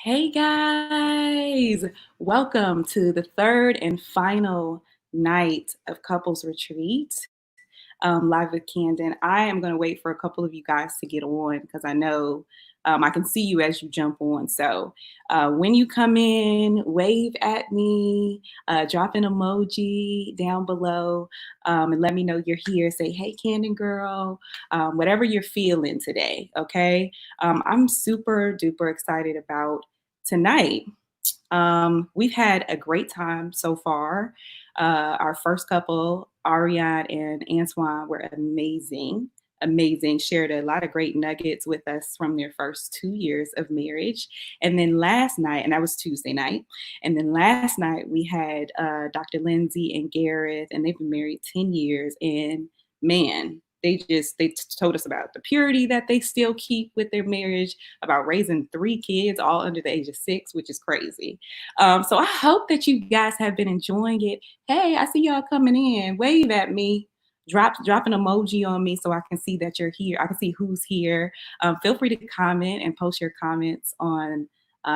Hey guys, welcome to the third and final night of Couples Retreat, live with Canden. I am going to wait for a couple of you guys to get on because I know I can see you as you jump on. So when you come in, wave at me, drop an emoji down below, and let me know you're here. Say, hey, Canden girl, whatever you're feeling today, okay? I'm super duper excited about tonight. We've had a great time so far. Our first couple, Ariane and Antoine, were amazing. Amazing, shared a lot of great nuggets with us from their first 2 years of marriage. And then last night, and that was Tuesday night, and then last night we had Dr. Lindsay and Gareth, and they've been married 10 years. And man, they told us about the purity that they still keep with their marriage, about raising 3 kids, all under the age of 6, which is crazy. So I hope that you guys have been enjoying it. Hey, I see y'all coming in. Wave at me. Drop an emoji on me so I can see that you're here. I can see who's here. Feel free to comment and post your comments on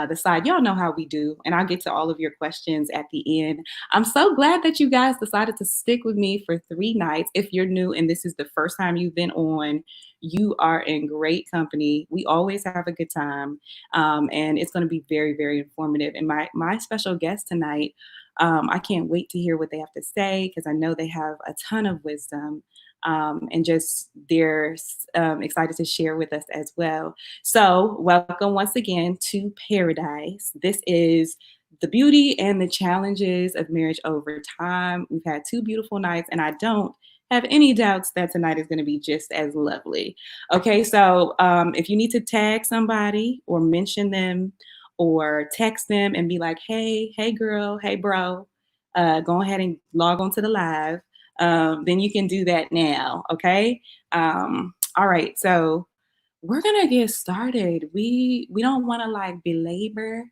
the side. Y'all know how we do, and I'll get to all of your questions at the end. I'm so glad that you guys decided to stick with me for 3 nights. If you're new and this is the first time you've been on, you are in great company. We always have a good time, and it's going to be very, very informative. And my special guest tonight, I can't wait to hear what they have to say because I know they have a ton of wisdom. And just they're excited to share with us as well. So, welcome once again to Paradise. This is the beauty and the challenges of marriage over time. We've had 2 beautiful nights, and I don't have any doubts that tonight is going to be just as lovely. Okay, so if you need to tag somebody or mention them or text them and be like, hey girl, hey bro, go ahead and log on to the live, then you can do that now. Okay. All right. So we're gonna get started. We don't want to like belabor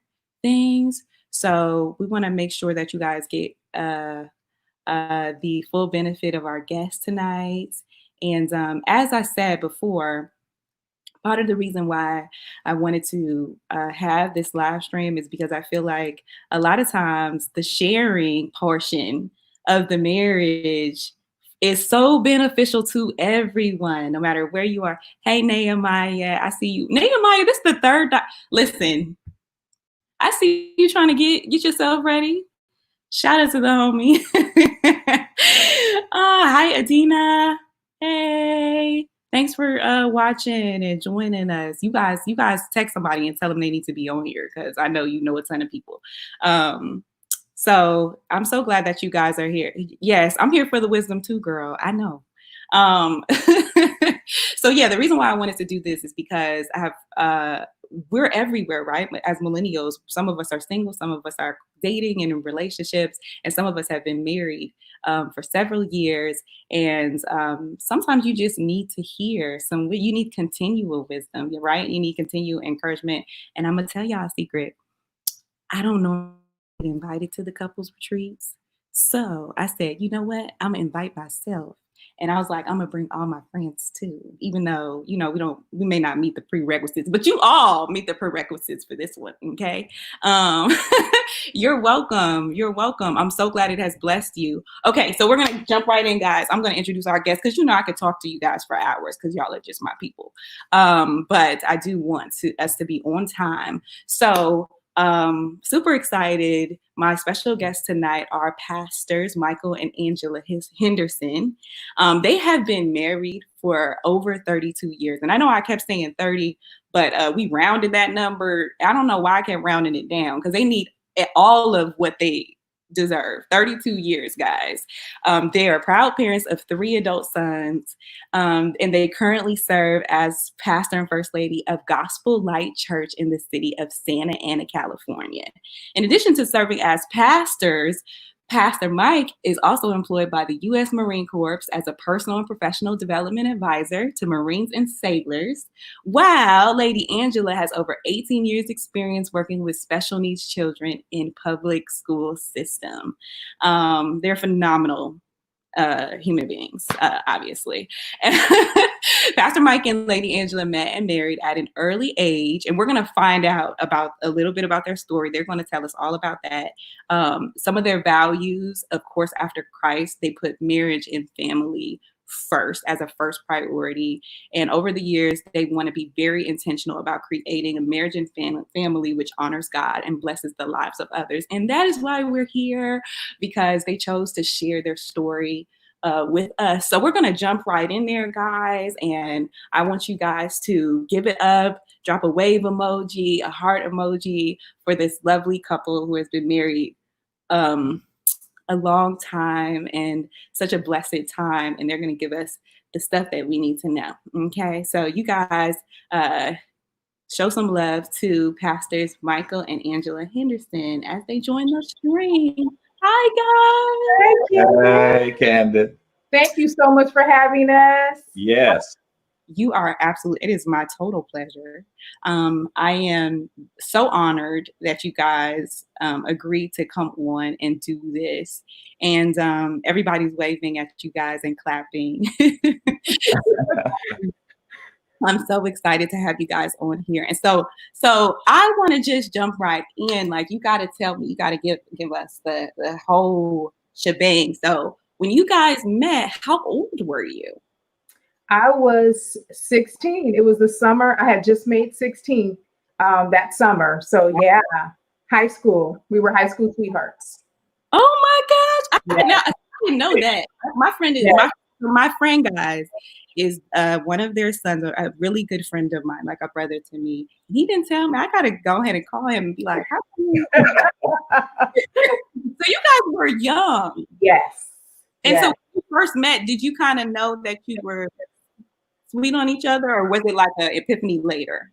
things, so we want to make sure that you guys get the full benefit of our guest tonight. And as I said before, part of the reason why I wanted to have this live stream is because I feel like a lot of times the sharing portion of the marriage is so beneficial to everyone, no matter where you are. Hey, Nehemiah, I see you. Nehemiah, this is the third. Listen, I see you trying to get yourself ready. Shout out to the homie. Hi, Adina. Hey. Thanks for watching and joining us. You guys text somebody and tell them they need to be on here because I know you know a ton of people. Um, so I'm so glad that you guys are here. Yes, I'm here for the wisdom too, girl. I know. Um, so yeah, the reason why I wanted to do this is because I have we're everywhere, right? As millennials, some of us are single, some of us are dating and in relationships, and some of us have been married for several years. And sometimes you just need to hear you need continual wisdom, right? You need continual encouragement. And I'm gonna tell y'all a secret. I don't know get invited to the couples retreats. So I said, you know what? I'm gonna invite myself. And I was like, I'm gonna bring all my friends too, even though, we may not meet the prerequisites, but you all meet the prerequisites for this one. Okay. Um, you're welcome. You're welcome. I'm so glad it has blessed you. Okay. So we're going to jump right in, guys. I'm going to introduce our guests because, I could talk to you guys for hours because y'all are just my people. But I do want us to be on time. So super excited. My special guests tonight are pastors Michael and Angela Henderson. They have been married for over 32 years. And I know I kept saying 30, but we rounded that number. I don't know why I kept rounding it down because they need all of what they deserve. 32 years, guys. They are proud parents of 3 adult sons, and they currently serve as pastor and first lady of Gospel Light Church in the city of Santa Ana, California. In addition to serving as pastors, Pastor Mike is also employed by the U.S. Marine Corps as a personal and professional development advisor to Marines and sailors, while Lady Angela has over 18 years experience working with special needs children in public school system. They're phenomenal. human beings, obviously. And Pastor Mike and Lady Angela met and married at an early age, and we're going to find out about a little bit about their story. They're going to tell us all about that. Some of their values, of course, after Christ, they put marriage and family first as a first priority. And over the years, they want to be very intentional about creating a marriage and family which honors God and blesses the lives of others. And that is why we're here, because they chose to share their story with us. So we're going to jump right in there, guys. And I want you guys to give it up, drop a wave emoji, a heart emoji for this lovely couple who has been married a long time and such a blessed time. And they're going to give us the stuff that we need to know. Okay. So you guys show some love to Pastors Michael and Angela Henderson as they join the stream. Hi, guys. Thank you. Hey, Canden. Thank you so much for having us. Yes. You are absolutely, it is my total pleasure. I am so honored that you guys agreed to come on and do this. And everybody's waving at you guys and clapping. I'm so excited to have you guys on here. And so I want to just jump right in. Like, you got to tell me, you got to give us the whole shebang. So when you guys met, how old were you? I was 16. It was the summer. I had just made 16 that summer. So yeah, high school. We were high school sweethearts. Oh my gosh. I didn't know that. My friend is my friend, guys, is one of their sons, a really good friend of mine, like a brother to me. He didn't tell me. I gotta go ahead and call him and be like, how can you? So you guys were young. Yes. And so when you first met, did you kind of know that you were sweet on each other, or was it like an epiphany later?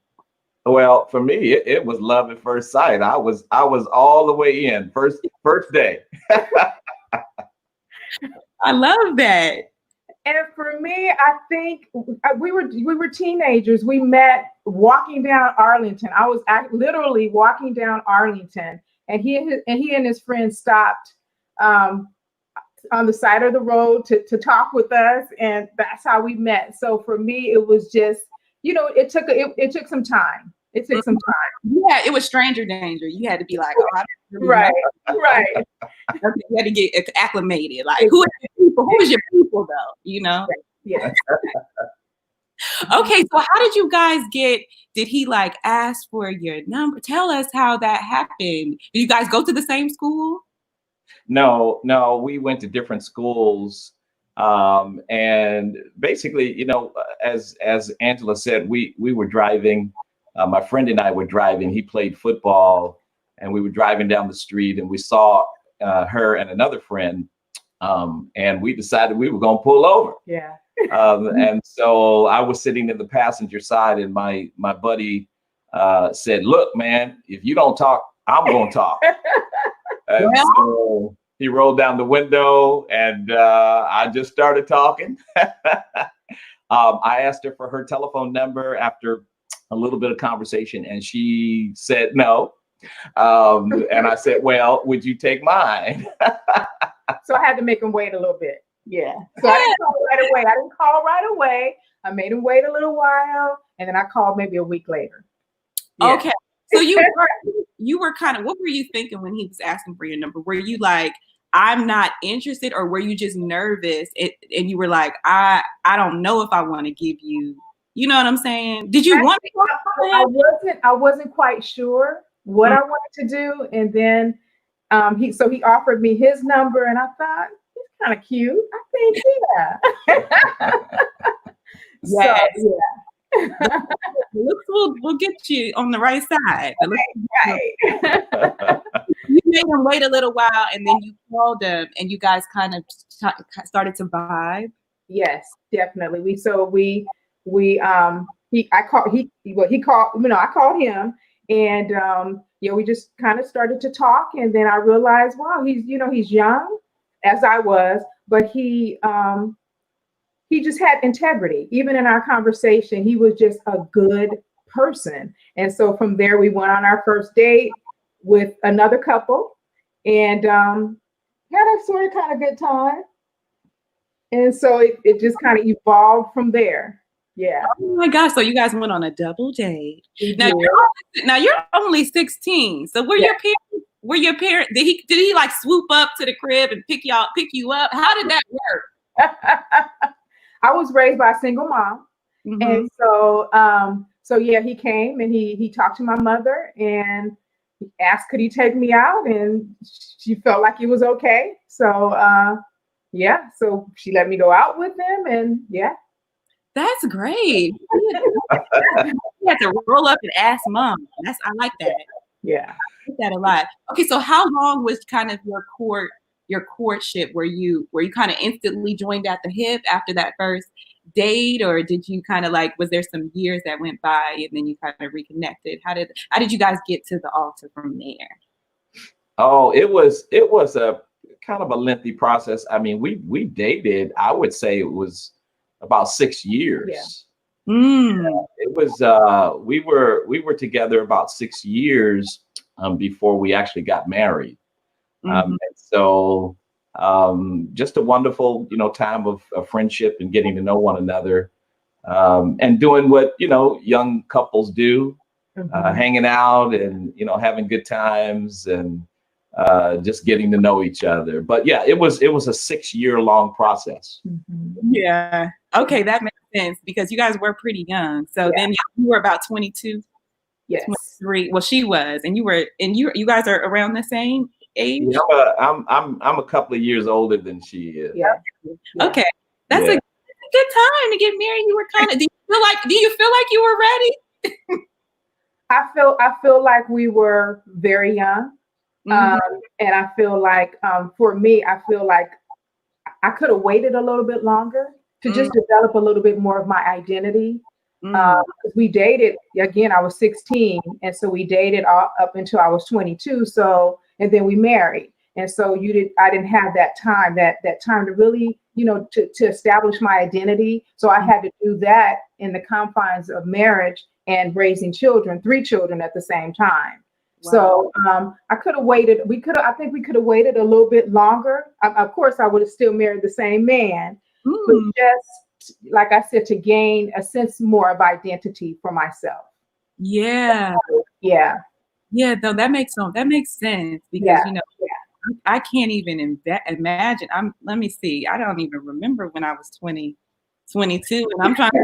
Well, for me, it was love at first sight. I was all the way in first day. I love that. And for me, I think we were teenagers. We met walking down Arlington. I was literally walking down Arlington, and he and his friends stopped on the side of the road to talk with us, and that's how we met. So for me, it was just, it took some time. It took some time. Yeah, it was stranger danger. You had to be like, oh, I don't really right. You had to get acclimated. Like, who are your people? Who is your people, though? Yeah. Okay, so how did you guys did he like ask for your number? Tell us how that happened. Did you guys go to the same school? No, we went to different schools. And basically, as Angela said, we were driving. My friend and I were driving. He played football, and we were driving down the street, and we saw her and another friend, and we decided we were going to pull over. Yeah. And so I was sitting in the passenger side, and my buddy said, "Look, man, if you don't talk, I'm going to talk." And so he rolled down the window, and I just started talking. I asked her for her telephone number after a little bit of conversation, and she said no. And I said, "Well, would you take mine?" So I had to make him wait a little bit. Yeah. So I didn't call right away. I made him wait a little while, and then I called maybe a week later. Yeah. Okay. So you were kind of, what were you thinking when he was asking for your number? Were you like, I'm not interested, or were you just nervous and you were like, I don't know if I want to give you, you know what I'm saying? Did you want to? I wasn't quite sure what I wanted to do. And then he offered me his number, and I thought, he's kind of cute. I think, yeah. Looks will get you on the right side. Right. You made him wait a little while, and then you called him, and you guys kind of started to vibe. Yes, definitely. I called him, and we just kind of started to talk, and then I realized, wow, he's young, as I was, but he just had integrity. Even in our conversation, he was just a good person. And so from there, we went on our first date with another couple, and had a sort of kind of good time. And so it just kind of evolved from there. Yeah. Oh my gosh! So you guys went on a double date. We Now did. you're only 16. So Yeah. were your parents? Did he like swoop up to the crib and pick you up? How did that work? I was raised by a single mom. Mhm. And so yeah, he came and he talked to my mother and he asked, could he take me out? And she felt like it was okay. So yeah, so she let me go out with him, and yeah. That's great. You had to roll up and ask mom. I like that. Yeah. I like that a lot. Okay, so how long was kind of your courtship? Were you kind of instantly joined at the hip after that first date, or did you kind of like, was there some years that went by and then you kind of reconnected? How did you guys get to the altar from there? Oh, it was a kind of a lengthy process. I mean, we dated, I would say it was about 6 years. Yeah. It was we were together about 6 years before we actually got married. And so just a wonderful, time of friendship and getting to know one another, and doing what, young couples do, hanging out and, having good times and just getting to know each other. But yeah, it was a 6-year long process. Yeah. Okay, that makes sense because you guys were pretty young. So then you were about 22, Yes. 23. Well, she was, and you guys are around the same age. Yeah, I'm a couple of years older than she is. Yeah. Okay, that's a good time to get married. You were kind of. Do you feel like you were ready? I feel like we were very young. And I feel like for me, I feel like I could have waited a little bit longer to just develop a little bit more of my identity. We dated, again, I was 16. And so we dated up until I was 22. So, and then we married. And so I didn't have that time to really, to establish my identity. So I had to do that in the confines of marriage and raising 3 children at the same time. Wow. So I could have waited. I think we could have waited a little bit longer. Of course, I would have still married the same man, but just like I said, to gain a sense more of identity for myself. Yeah. Yeah. Yeah. Though that makes sense because I can't even imagine. Let me see. I don't even remember when I was 20, 22, and I'm trying to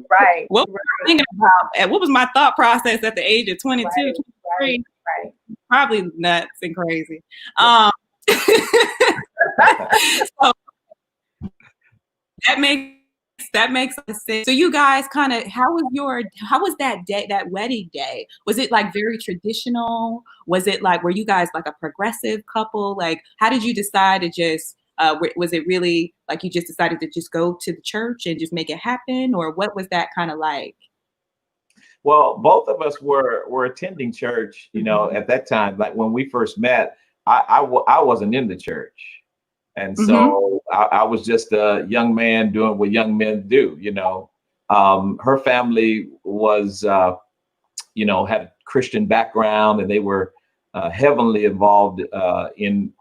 right. What was I thinking about? What was my thought process at the age of 22, 23? Right. Probably nuts and crazy. So that makes sense. So you guys kind of, how was that day, that wedding day? Was it like very traditional? Was it like, were you guys like a progressive couple? Like, how did you decide to just, was it really like you just decided to just go to the church and just make it happen? Or what was that kind of like? Well, both of us were attending church, at that time. Like when we first met, I wasn't in the church. And so I was just a young man doing what young men do, Her family was, had a Christian background, and they were heavily involved in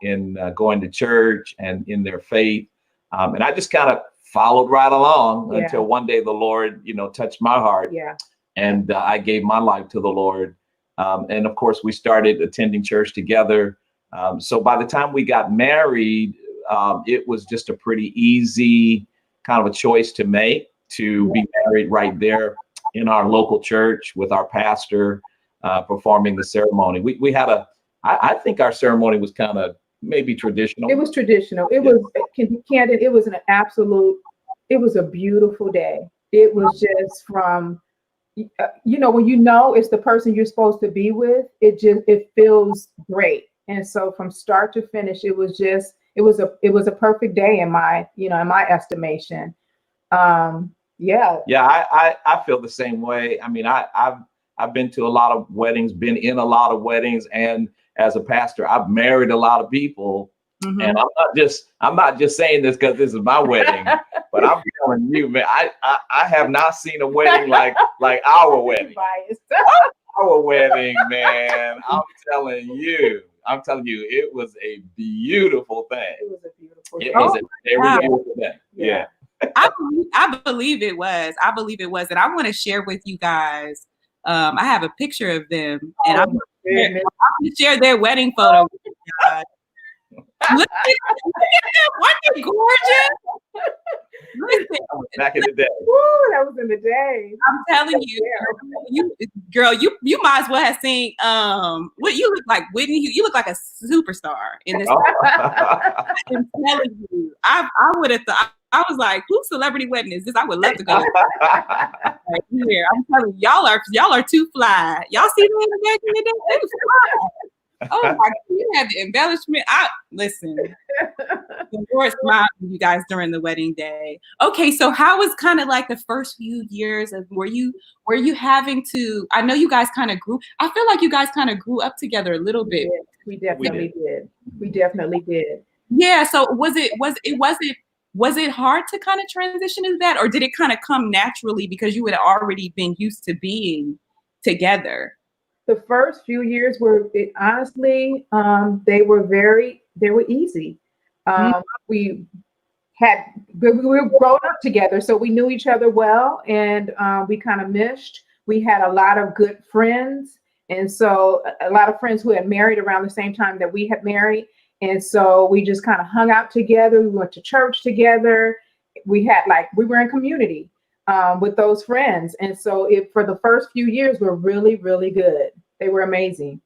going to church and in their faith. And I just kind of followed right along until one day the Lord, touched my heart. Yeah. And I gave my life to the Lord. And of course, we started attending church together. So by the time we got married, it was just a pretty easy kind of a choice to make, to be married right there in our local church with our pastor performing the ceremony. We had I think our ceremony was kind of maybe traditional. It was traditional. It was, Canden, it was it was a beautiful day. It was just from, when it's the person you're supposed to be with, it feels great. And so from start to finish, it was a perfect day in my estimation. Yeah. Yeah, I feel the same way. I mean, I've been to a lot of weddings, been in a lot of weddings, and as a pastor, I've married a lot of people. And I'm not just saying this because this is my wedding, but I'm telling you, man, I have not seen a wedding like our wedding. Our wedding, man. I'm telling you, it was a beautiful thing. It was a beautiful It Oh was a very wow. beautiful day. Yeah. I believe it was. I believe it was. And I want to share with you guys. I have a picture of them, and my goodness. I'm going to share their wedding photo with you guys. Look at them. Aren't they gorgeous? Listen, Back in the day. Woo, that was in the day. I'm telling you, girl, you might as well have seen what you look like, Whitney. You look like a superstar in this. I'm telling you, I would have thought. I was like, whose celebrity wedding is this? I would love to go right here. I'm telling you, y'all are too fly. Y'all see them back in the day? They was fly. Oh my God, you had the embellishment. Listen. The Lord smiled with you guys during the wedding day. Okay, so how was kind of like the first few years of were you having to? I know you guys kind of grew. I feel like you guys kind of grew up together a little bit. We definitely did. We definitely did. Yeah. So was it hard to kind of transition into that, or did it kind of come naturally because you had already been used to being together? The first few years were honestly, they were easy. We were grown up together, so we knew each other well, and we kind of meshed. We had a lot of good friends, and so a lot of friends who had married around the same time that we had married, and so we just kind of hung out together. We went to church together. We were in community with those friends, and so for the first few years were really, really good. They were amazing.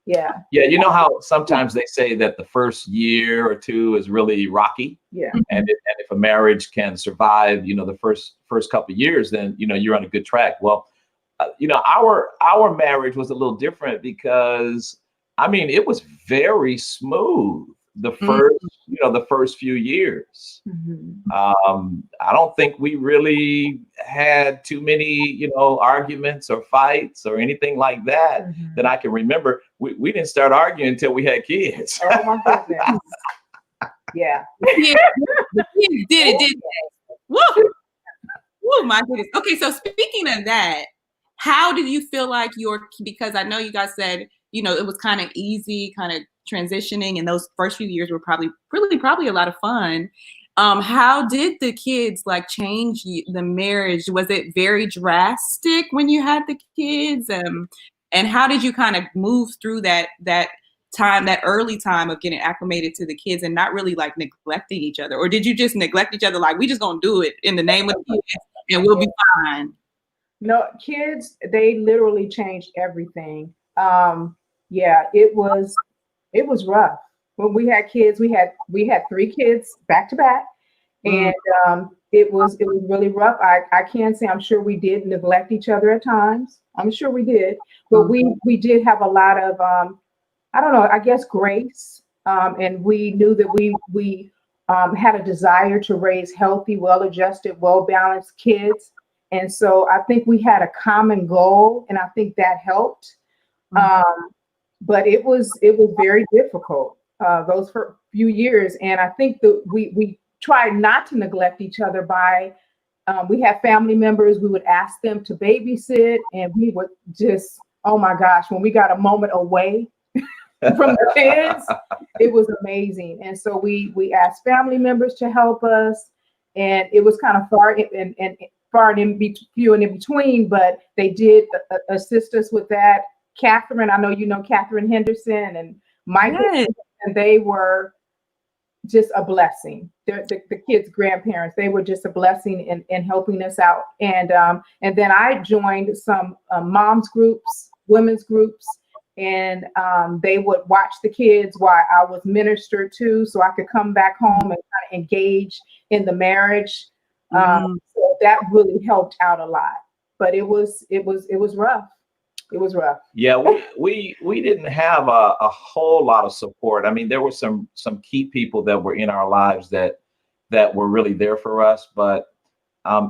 Yeah. Yeah, you know how sometimes they say that the first year or two is really rocky. Yeah. And if a marriage can survive, the first couple of years, then you're on a good track. Well, our marriage was a little different because it was very smooth the first few years. I don't think we really had too many arguments or fights or anything like that that I can remember. We didn't start arguing until we had kids. Oh my goodness. Yeah. The kids did it, didn't they? Woo! Woo, my goodness. Okay, so speaking of that, how did you feel like because I know you guys said, it was kind of easy, kind of transitioning, and those first few years were probably a lot of fun. How did the kids change the marriage? Was it very drastic when you had the kids? And how did you kind of move through that time, that early time of getting acclimated to the kids and not really neglecting each other? Or did you just neglect each other? We just gonna do it in the name of the kids and we'll be fine. No, kids, they literally changed everything. Yeah, it was rough. When we had kids, we had 3 kids back to back, and it was really rough. I can say I'm sure we did neglect each other at times. I'm sure we did, but we did have a lot of I don't know, I guess grace, and we knew that we had a desire to raise healthy, well-adjusted, well-balanced kids, and so I think we had a common goal, and I think that helped. But it was very difficult those few years, and I think that we tried not to neglect each other by we had family members. We would ask them to babysit, and we would just, oh my gosh, when we got a moment away from the kids, it was amazing. And so we asked family members to help us, and it was kind of far and few and in between, but they did assist us with that. Catherine, I know you know Catherine Henderson and Michael, yes. And they were just a blessing. The kids' grandparents, they were just a blessing in helping us out. And then I joined some moms groups, women's groups, and they would watch the kids while I was ministered to, so I could come back home and kind of engage in the marriage. So that really helped out a lot. But it was rough. It was rough. Yeah, we didn't have a whole lot of support. There were some key people that were in our lives that were really there for us, but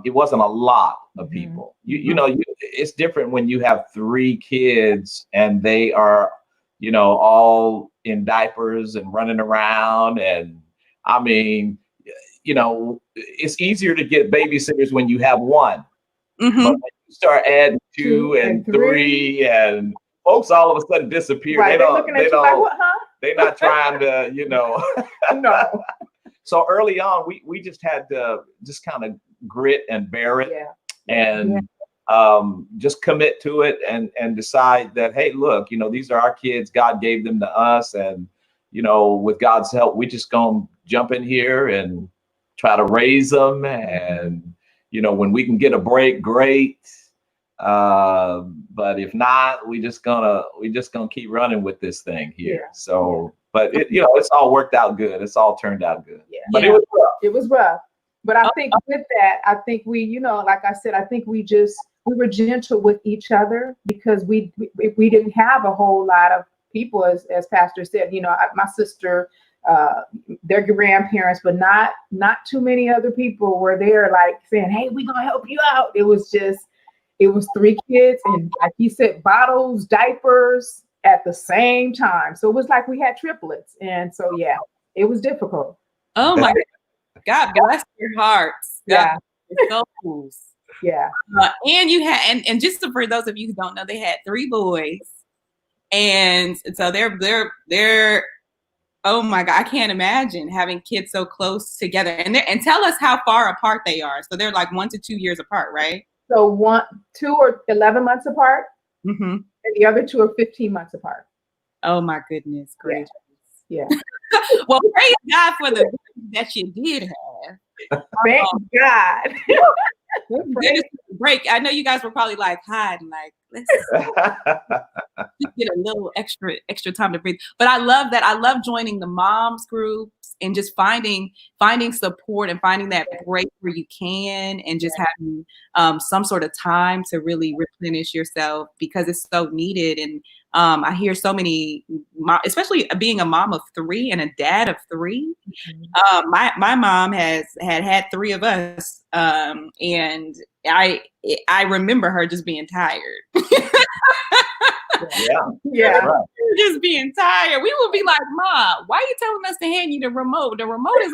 it wasn't a lot of people. It's different when you have 3 kids and they are, all in diapers and running around. And it's easier to get babysitters when you have 1. But when you start adding 2 and 3, and folks all of a sudden disappear. Right. They're not trying to, No. So early on, we just had to just kind of grit and bear it, and just commit to it, and decide that, hey, look, these are our kids. God gave them to us, and with God's help, we just gonna jump in here and try to raise them. And when we can get a break, great. But if not, we just gonna keep running with this thing here. So, but it's all worked out good. It's all turned out good. But it was rough. It was rough. But I think with that, I think we, like I said, I think we were gentle with each other, because we didn't have a whole lot of people, as Pastor said. My sister, their grandparents, but not too many other people were there, like saying, hey, we're gonna help you out. It was 3 kids, and like he said, bottles, diapers at the same time. So it was like we had triplets. And so, it was difficult. Oh my God, bless your hearts. God, your souls. Yeah. And you had, and just for those of you who don't know, they had 3 boys. And so they're, oh my God, I can't imagine having kids so close together. And tell us how far apart they are. So they're like 1 to 2 years apart, right? So 2 are 11 months apart, mm-hmm. and the other 2 are 15 months apart. Oh my goodness, great. Yeah. Well, praise God for the that you did have. Thank God. Break. I know you guys were probably like hiding, like let's get a little extra time to breathe. But I love that. I love joining the moms groups and just finding support and finding that break where you can, and just having some sort of time to really replenish yourself, because it's so needed. And I hear so many, especially being a mom of 3 and a dad of 3. Mm-hmm. My mom had 3 of us, and I remember her just being tired. Yeah. Right. Just being tired. We would be like, "Mom, why are you telling us to hand you the remote? The remote is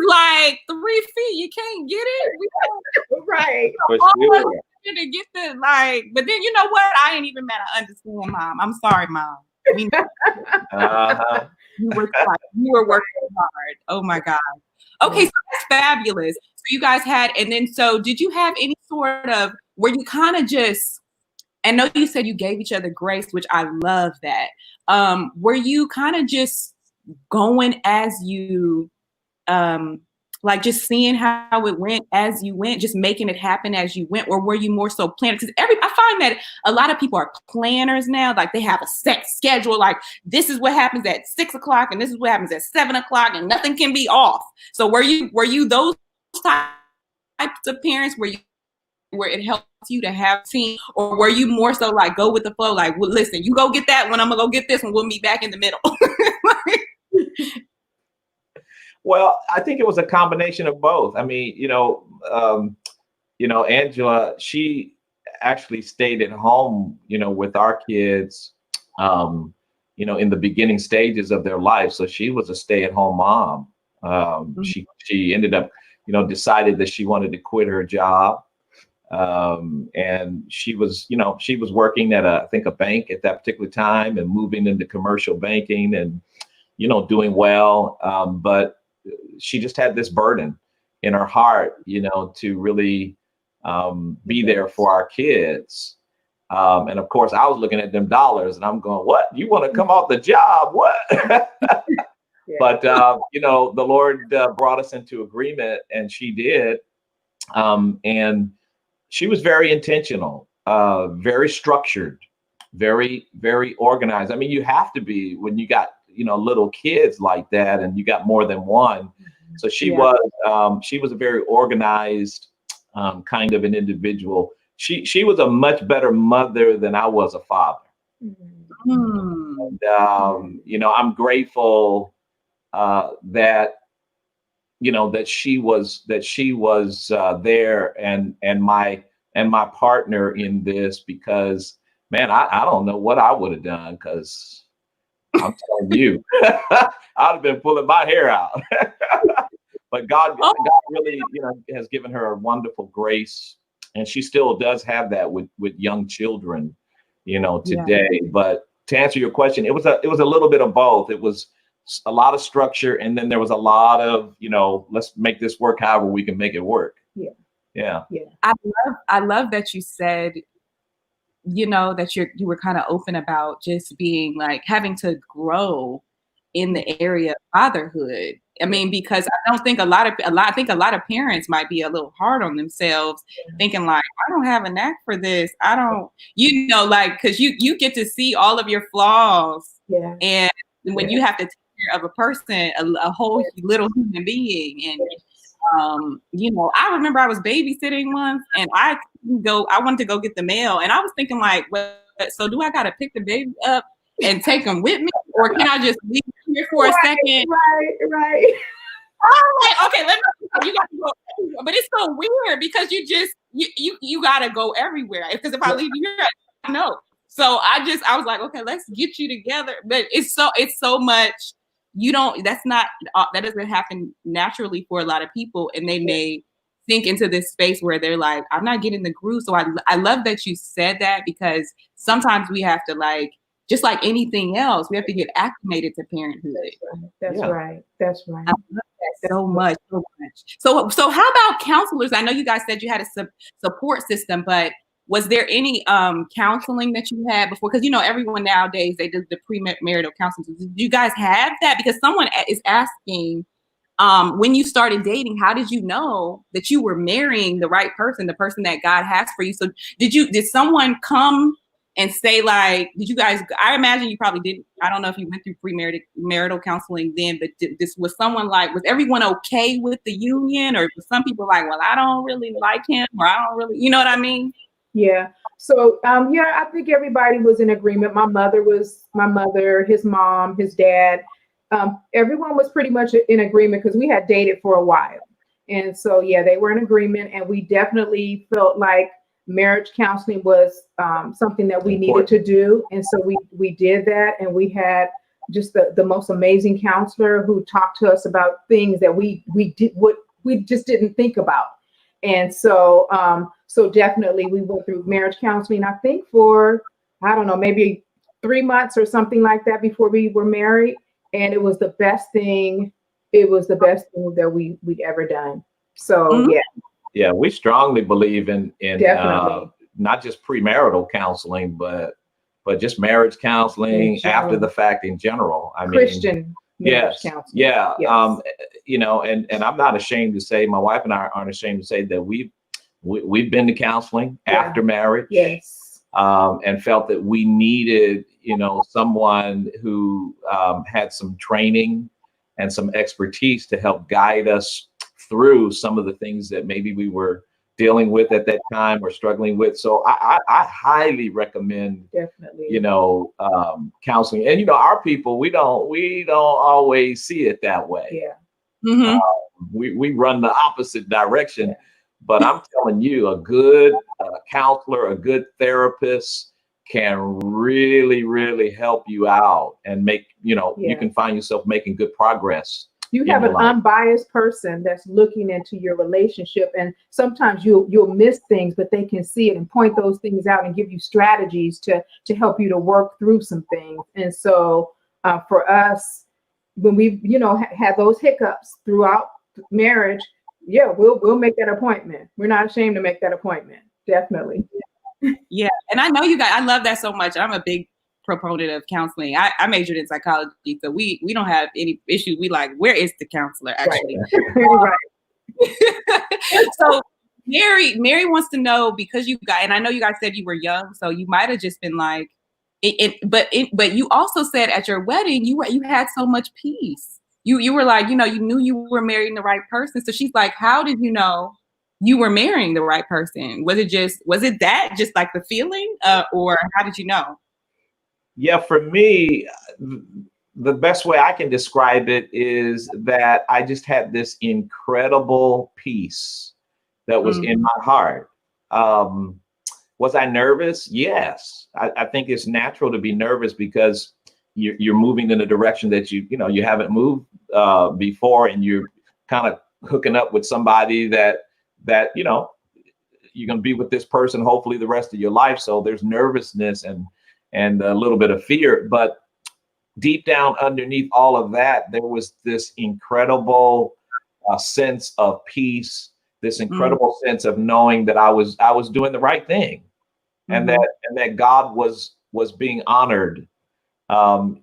like 3 feet. You can't get it." Right. For sure. To get the but then you know what? I ain't even mad. I understand, Mom. I'm sorry, Mom. You were working hard. Oh my God. Okay, so that's fabulous. So you guys had, and then so did you have any sort of where you kind of just, I know you said you gave each other grace, which I love that. Were you kind of just going as you like just seeing how it went as you went, just making it happen as you went? Or were you more so planning? Because I find that a lot of people are planners now. Like they have a set schedule, like this is what happens at 6 o'clock and this is what happens at 7 o'clock and nothing can be off. So were you those types of parents where it helps you to have a team? Or were you more so like go with the flow, like, well, listen, you go get that one, I'm gonna go get this one, we'll meet back in the middle? Well, I think it was a combination of both. I mean, Angela, she actually stayed at home, with our kids, in the beginning stages of their life. So she was a stay-at-home mom. She ended up, decided that she wanted to quit her job. And she was working at I think a bank at that particular time, and moving into commercial banking and, doing well. But she just had this burden in her heart, to really be there for our kids. And of course, I was looking at them dollars and I'm going, what? You want to come off the job? What? But, the Lord brought us into agreement, and she did. And she was very intentional, very structured, very, very organized. I mean, you have to be when you got, little kids like that, and you got more than one. So she was a very organized kind of an individual. She was a much better mother than I was a father. And, I'm grateful that she was there and my partner in this, because man, I don't know what I would have done, because I'm telling you, I'd have been pulling my hair out. But God really, has given her a wonderful grace, and she still does have that with young children, today. Yeah. But to answer your question, it was a little bit of both. It was a lot of structure, and then there was a lot of, let's make this work however we can make it work. Yeah. I love that you said, that you were kind of open about just being like having to grow in the area of fatherhood. I mean, because I don't think I think a lot of parents might be a little hard on themselves, thinking like, I don't have a knack for this. I don't, like, because you get to see all of your flaws, and when you have to take care of a person, a whole little human being, and I remember I was babysitting once, and I wanted to go get the mail, and I was thinking like, well, so do I got to pick the baby up and take him with me, or can I just leave him here for a second? Right. I'm like, okay, you got to go, but it's so weird because you got to go everywhere. Because if I leave you here, I know. So I was like, okay, let's get you together. But it's so much. That doesn't happen naturally for a lot of people, and they may sink into this space where they're like, I'm not getting the groove. So I love that you said that, because sometimes we have to, like, just like anything else, we have to get acclimated to parenthood. That's right. I love that so much. So how about counselors? I know you guys said you had a support system, but was there any counseling that you had before? Because everyone nowadays, they do the premarital counseling. Did you guys have that? Because someone is asking, when you started dating, how did you know that you were marrying the right person, the person that God has for you? So did someone come and say, like, did you guys? I imagine you probably didn't. I don't know if you went through premarital counseling then, but was someone like, was everyone okay with the union, or was some people like, well, I don't really like him, or I don't really, you know what I mean? Yeah. So, I think everybody was in agreement. My mother, his mom, his dad, everyone was pretty much in agreement because we had dated for a while. And so, they were in agreement, and we definitely felt like marriage counseling was something that we needed to do. And so we did that, and we had just the most amazing counselor who talked to us about things that we just didn't think about. And so, definitely we went through marriage counseling, I think for, I don't know, maybe 3 months or something like that before we were married. And it was the best thing. It was the best thing that we'd ever done. So, Yeah, we strongly believe in definitely. Not just premarital counseling, but just marriage counseling after the fact in general. I mean, Christian. Yes. Counseling. Yeah. Yes. And I'm not ashamed to say, my wife and I aren't ashamed to say that we've been to counseling after marriage. Yes. And felt that we needed, someone who had some training and some expertise to help guide us through some of the things that maybe we were dealing with at that time or struggling with. So I highly recommend, definitely, counseling. And our people, we don't always see it that way. Yeah. Mm-hmm. We run the opposite direction. But I'm telling you, a good counselor, a good therapist can really, really help you out and make, you can find yourself making good progress. You have an unbiased person that's looking into your relationship, and sometimes you'll miss things, but they can see it and point those things out and give you strategies to help you to work through some things. And so for us, when we had those hiccups throughout marriage, we'll make that appointment. We're not ashamed to make that appointment. Definitely. Yeah, and I know you guys. I love that so much. I'm a big proponent of counseling. I majored in psychology, so we don't have any issues. We like, where is the counselor actually? Right. So Mary wants to know, because you guys, and I know you guys said you were young, so you might have just been like, but you also said at your wedding you had so much peace. You were like, you knew you were marrying the right person. So she's like, how did you know you were marrying the right person? Was it that just like the feeling, or how did you know? Yeah, for me, the best way I can describe it is that I just had this incredible peace that was in my heart. Was I nervous? Yes. I think it's natural to be nervous because you're moving in a direction that you haven't moved before, and you're kind of hooking up with somebody that you're going to be with this person hopefully the rest of your life. So there's nervousness and a little bit of fear, but deep down underneath all of that, there was this incredible sense of peace, this incredible sense of knowing that I was doing the right thing, and that God was being honored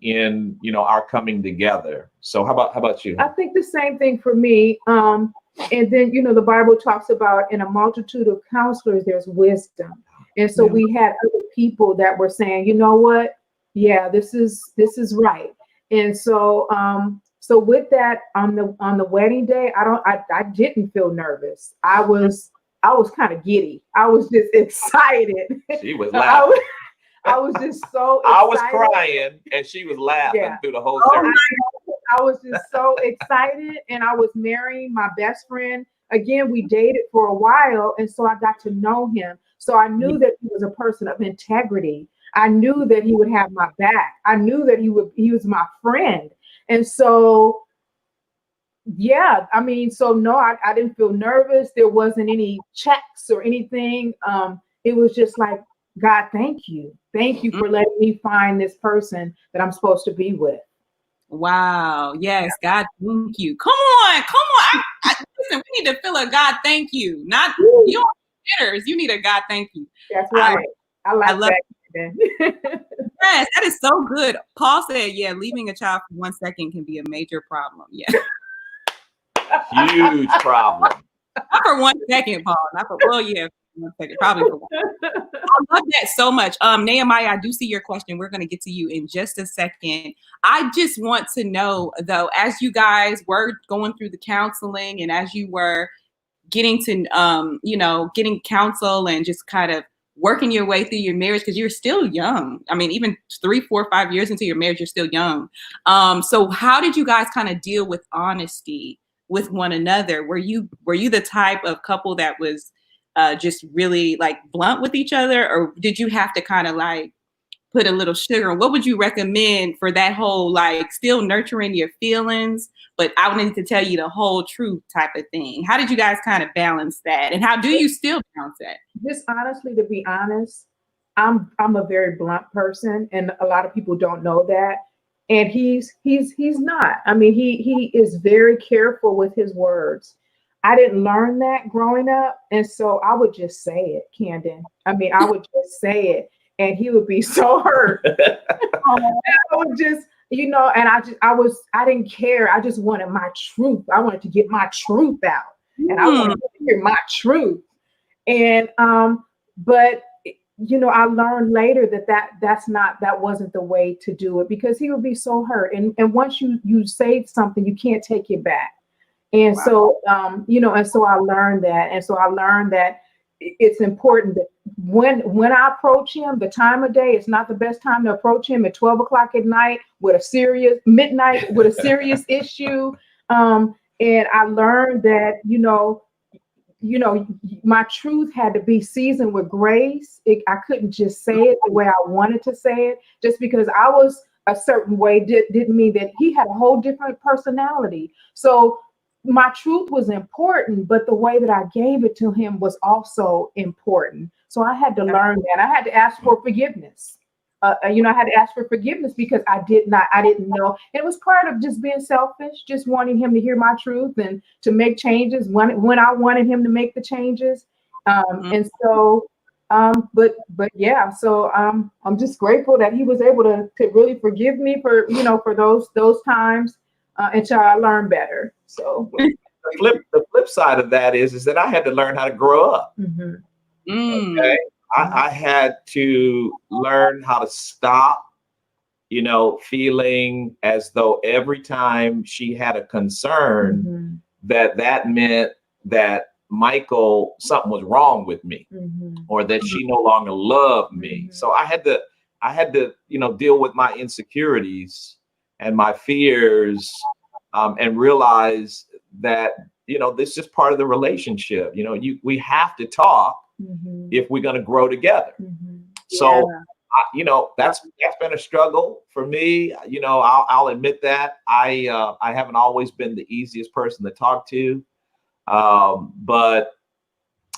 in our coming together. So how about you? I think the same thing for me. And then the Bible talks about in a multitude of counselors there's wisdom, and so we had other people that were saying, you know what, yeah, this is right. And so so with that, on the wedding day, I didn't feel nervous. I was kind of giddy. I was just excited. She was laughing. I was just so excited. I was crying and she was laughing through the whole ceremony. I was just so excited, and I was marrying my best friend. Again, we dated for a while, and so I got to know him. So I knew that he was a person of integrity. I knew that he would have my back. I knew that he was my friend. And so, yeah, I mean, so no, I didn't feel nervous. There wasn't any checks or anything. It was just like, God, thank you. Thank you for letting me find this person that I'm supposed to be with. Wow. Yes, God, thank you. Come on. Listen, we need to feel a God, thank you. Not you don't need jitters. You need a God, thank you. That's right. I love that. Yes, that is so good. Paul said, yeah, leaving a child for 1 second can be a major problem. Yeah. Huge problem. Not for 1 second, Paul. Not for, well, yeah, 1 second. Probably for 1 second. I love that so much. Nehemiah, I do see your question. We're going to get to you in just a second. I just want to know, though, as you guys were going through the counseling and as you were getting to, getting counsel and just kind of working your way through your marriage, because you're still young. I mean, even 3, 4, 5 years into your marriage, you're still young. So how did you guys kind of deal with honesty with one another? Were you the type of couple that was just really like blunt with each other, or did you have to kind of like put a little sugar? What would you recommend for that whole like still nurturing your feelings, but I wanted to tell you the whole truth type of thing? How did you guys kind of balance that, and how do you still balance that? Just honestly, to be honest, I'm a very blunt person, and a lot of people don't know that. And he's not. I mean, he is very careful with his words. I didn't learn that growing up, and so I would just say it, Canden. I mean, I would just say it, and he would be so hurt. I would just, and I didn't care. I just wanted my truth. I wanted to get my truth out, and I wanted to hear my truth. And but I learned later that wasn't the way to do it, because he would be so hurt. And once you say something, you can't take it back. And so and so I learned that. And so I learned that it's important that when I approach him, the time of day is not the best time to approach him at 12 o'clock at night with a serious issue. And I learned that, my truth had to be seasoned with grace. I couldn't just say it the way I wanted to say it. Just because I was a certain way didn't mean that he had a whole different personality. So my truth was important, but the way that I gave it to him was also important. So I had to learn that. I had to ask for forgiveness. I had to ask for forgiveness because I didn't know. It was part of just being selfish, just wanting him to hear my truth and to make changes when I wanted him to make the changes. And so, but yeah, so I'm just grateful that he was able to really forgive me for those times until I learned better. So the flip side of that is that I had to learn how to grow up. Okay. I had to learn how to stop, feeling as though every time she had a concern, that meant that Michael, something was wrong with me, or that she no longer loved me. So I had to, deal with my insecurities and my fears, and realize that, this is part of the relationship. We have to talk if we're going to grow together. So, that's been a struggle for me. I'll admit that I haven't always been the easiest person to talk to. But,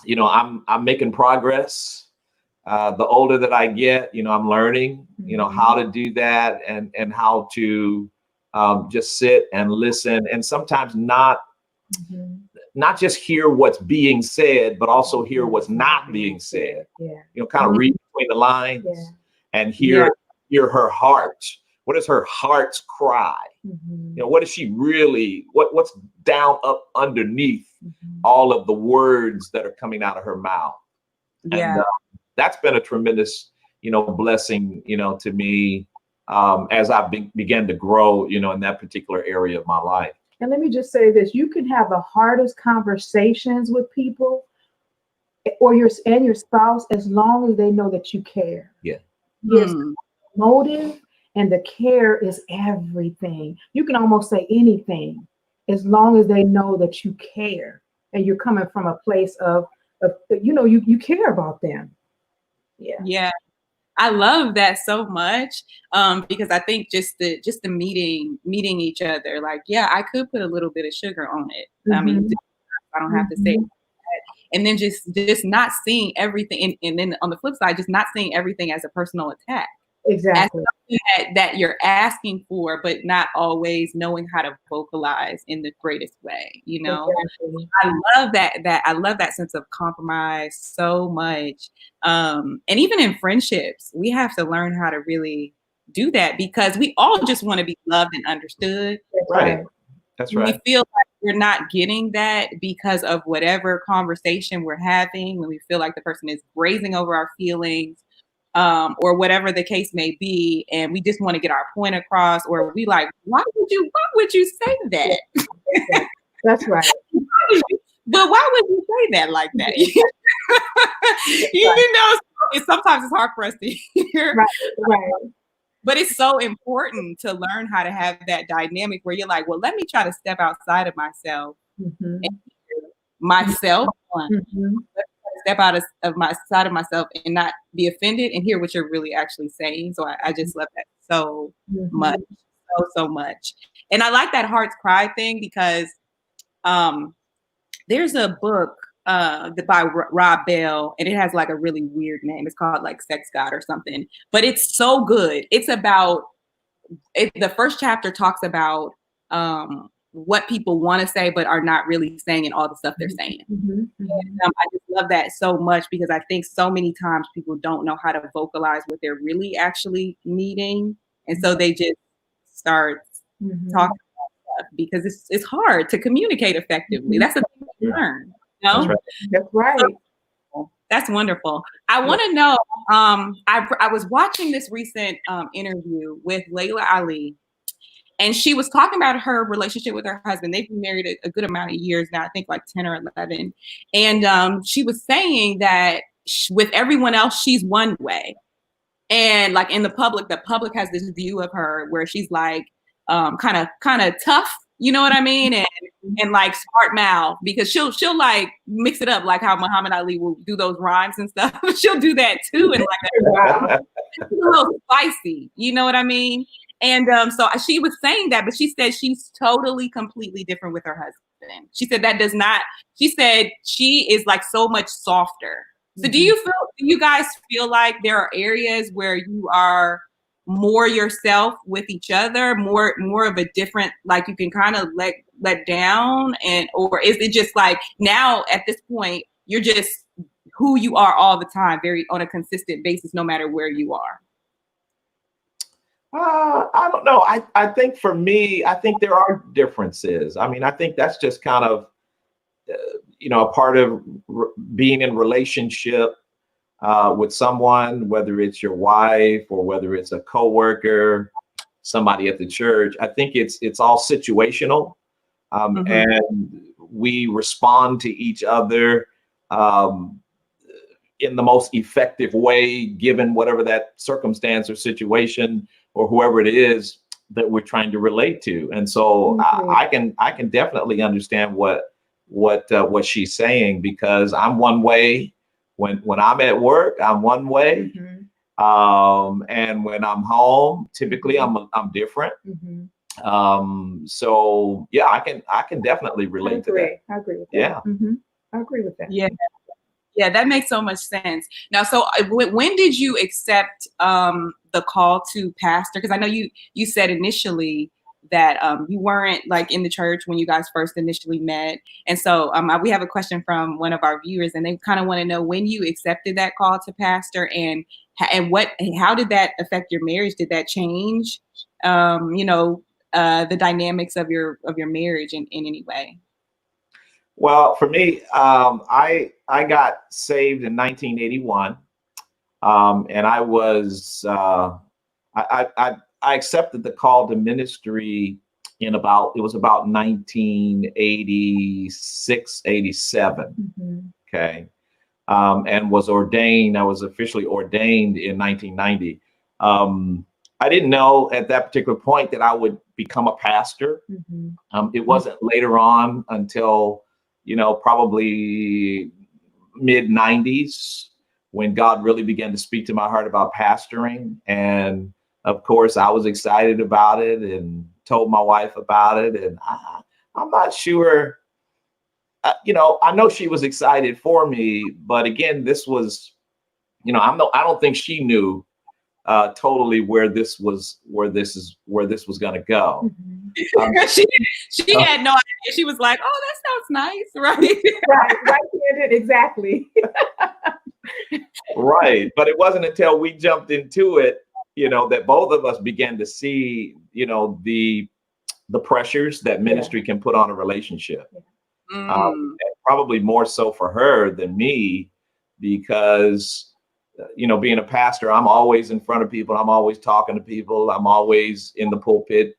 I'm making progress. The older that I get, I'm learning, how to do that and how to just sit and listen, and sometimes not just hear what's being said, but also hear what's not being said. Kind of read between the lines and hear her heart. What is her heart's cry? What is she really, what's down up underneath all of the words that are coming out of her mouth? And that's been a tremendous, blessing, to me as I began to grow, in that particular area of my life. And let me just say this: you can have the hardest conversations with people or your spouse as long as they know that you care. Yes, motive and the care is everything. You can almost say anything as long as they know that you care and you're coming from a place of you care about them. Yeah. I love that so much because I think just the meeting each other, like, I could put a little bit of sugar on it. I mean, I don't have to say that. And then just not seeing everything, and then on the flip side, just not seeing everything as a personal attack. Exactly. As something that you're asking for, but not always knowing how to vocalize in the greatest way. Exactly. I love that. I love that sense of compromise so much. And even in friendships, we have to learn how to really do that because we all just want to be loved and understood. Right. That's right. We feel like we're not getting that because of whatever conversation we're having, when we feel like the person is grazing over our feelings, or whatever the case may be, and we just want to get our point across, or we like, why would you say that? That's right. But why would you say that like that? Sometimes it's hard for us to hear. Right. But it's so important to learn how to have that dynamic where you're like, well, let me try to step outside of myself and hear myself. Step out of my side of myself and not be offended and hear what you're really actually saying. So I just love that so much, so much. And I like that heart's cry thing because there's a book by Rob Bell, and it has like a really weird name. It's called like Sex God or something, but it's so good. It's about the first chapter talks about what people want to say but are not really saying, and all the stuff they're saying. And, I just love that so much because I think so many times people don't know how to vocalize what they're really actually needing, and so they just start talking about stuff because it's hard to communicate effectively. That's the thing to learn. That's right. So, that's wonderful. I want to know. I was watching this recent interview with Layla Ali. And she was talking about her relationship with her husband. They've been married a good amount of years now, I think like 10 or 11. And she was saying that with everyone else, she's one way. And like in the public has this view of her where she's like kind of tough, you know what I mean? And like smart mouth, because she'll like mix it up like how Muhammad Ali will do those rhymes and stuff. She'll do that too. And like it's a little spicy, you know what I mean? And so she was saying that, but she said she's totally, completely different with her husband. She said she said she is like so much softer. So do you guys feel like there are areas where you are more yourself with each other, more of a different, like you can kind of let down, or is it just like now at this point, you're just who you are all the time, very on a consistent basis, no matter where you are? I don't know. I think for me, I think there are differences. I mean, I think that's just kind of, a part of being in relationship with someone, whether it's your wife or whether it's a coworker, somebody at the church. I think it's all situational, and we respond to each other in the most effective way, given whatever that circumstance or situation or whoever it is that we're trying to relate to. And so I can definitely understand what she's saying, because I'm one way when I'm at work, I'm one way. And when I'm home, typically I'm different. So yeah, I can definitely relate to that. I agree with that. I agree with that. Yeah. Yeah, that makes so much sense. Now, so when did you accept the call to pastor? Because I know you said initially that you weren't like in the church when you guys first initially met, and so we have a question from one of our viewers, and they kind of want to know when you accepted that call to pastor, and how did that affect your marriage? Did that change, the dynamics of your marriage in any way? Well, for me, I got saved in 1981, and I was I accepted the call to ministry it was about 1986, 87. Mm-hmm. Okay, and was ordained. I was officially ordained in 1990. I didn't know at that particular point that I would become a pastor. Mm-hmm. It wasn't later on until, probably mid 90s when God really began to speak to my heart about pastoring. And of course, I was excited about it and told my wife about it. And I'm not sure, I know she was excited for me, but again, this was, I don't think she knew totally where this was going to go. Mm-hmm. She had no idea. She was like, "Oh, that sounds nice," right? right, exactly. Right, but it wasn't until we jumped into it, that both of us began to see, the pressures that ministry can put on a relationship. And probably more so for her than me, because being a pastor, I'm always in front of people. I'm always talking to people. I'm always in the pulpit,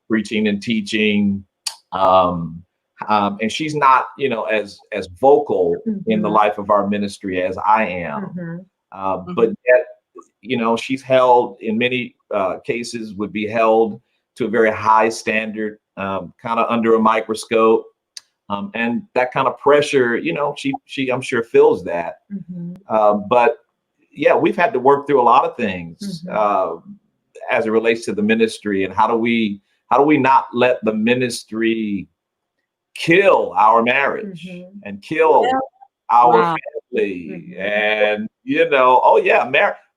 preaching and teaching. And she's not, as vocal Mm-hmm. in the life of our ministry as I am. Mm-hmm. But yet, she's held in many cases would be held to a very high standard, kind of under a microscope. And that kind of pressure, she I'm sure feels that. Mm-hmm. But yeah, we've had to work through a lot of things as it relates to the ministry, and how do we not let the ministry kill our marriage and kill our family. And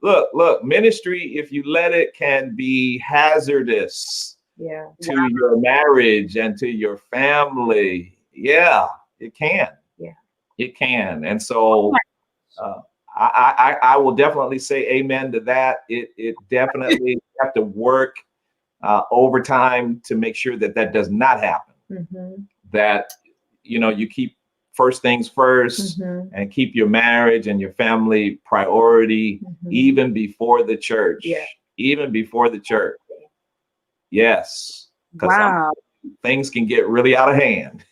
look, ministry, if you let it, can be hazardous to your marriage and to your family. Yeah, it can. It can. And so I will definitely say amen to that. It definitely have to work overtime to make sure that does not happen. That, you keep first things first and keep your marriage and your family priority, even before the church. Even before the church. Yes. Because things can get really out of hand.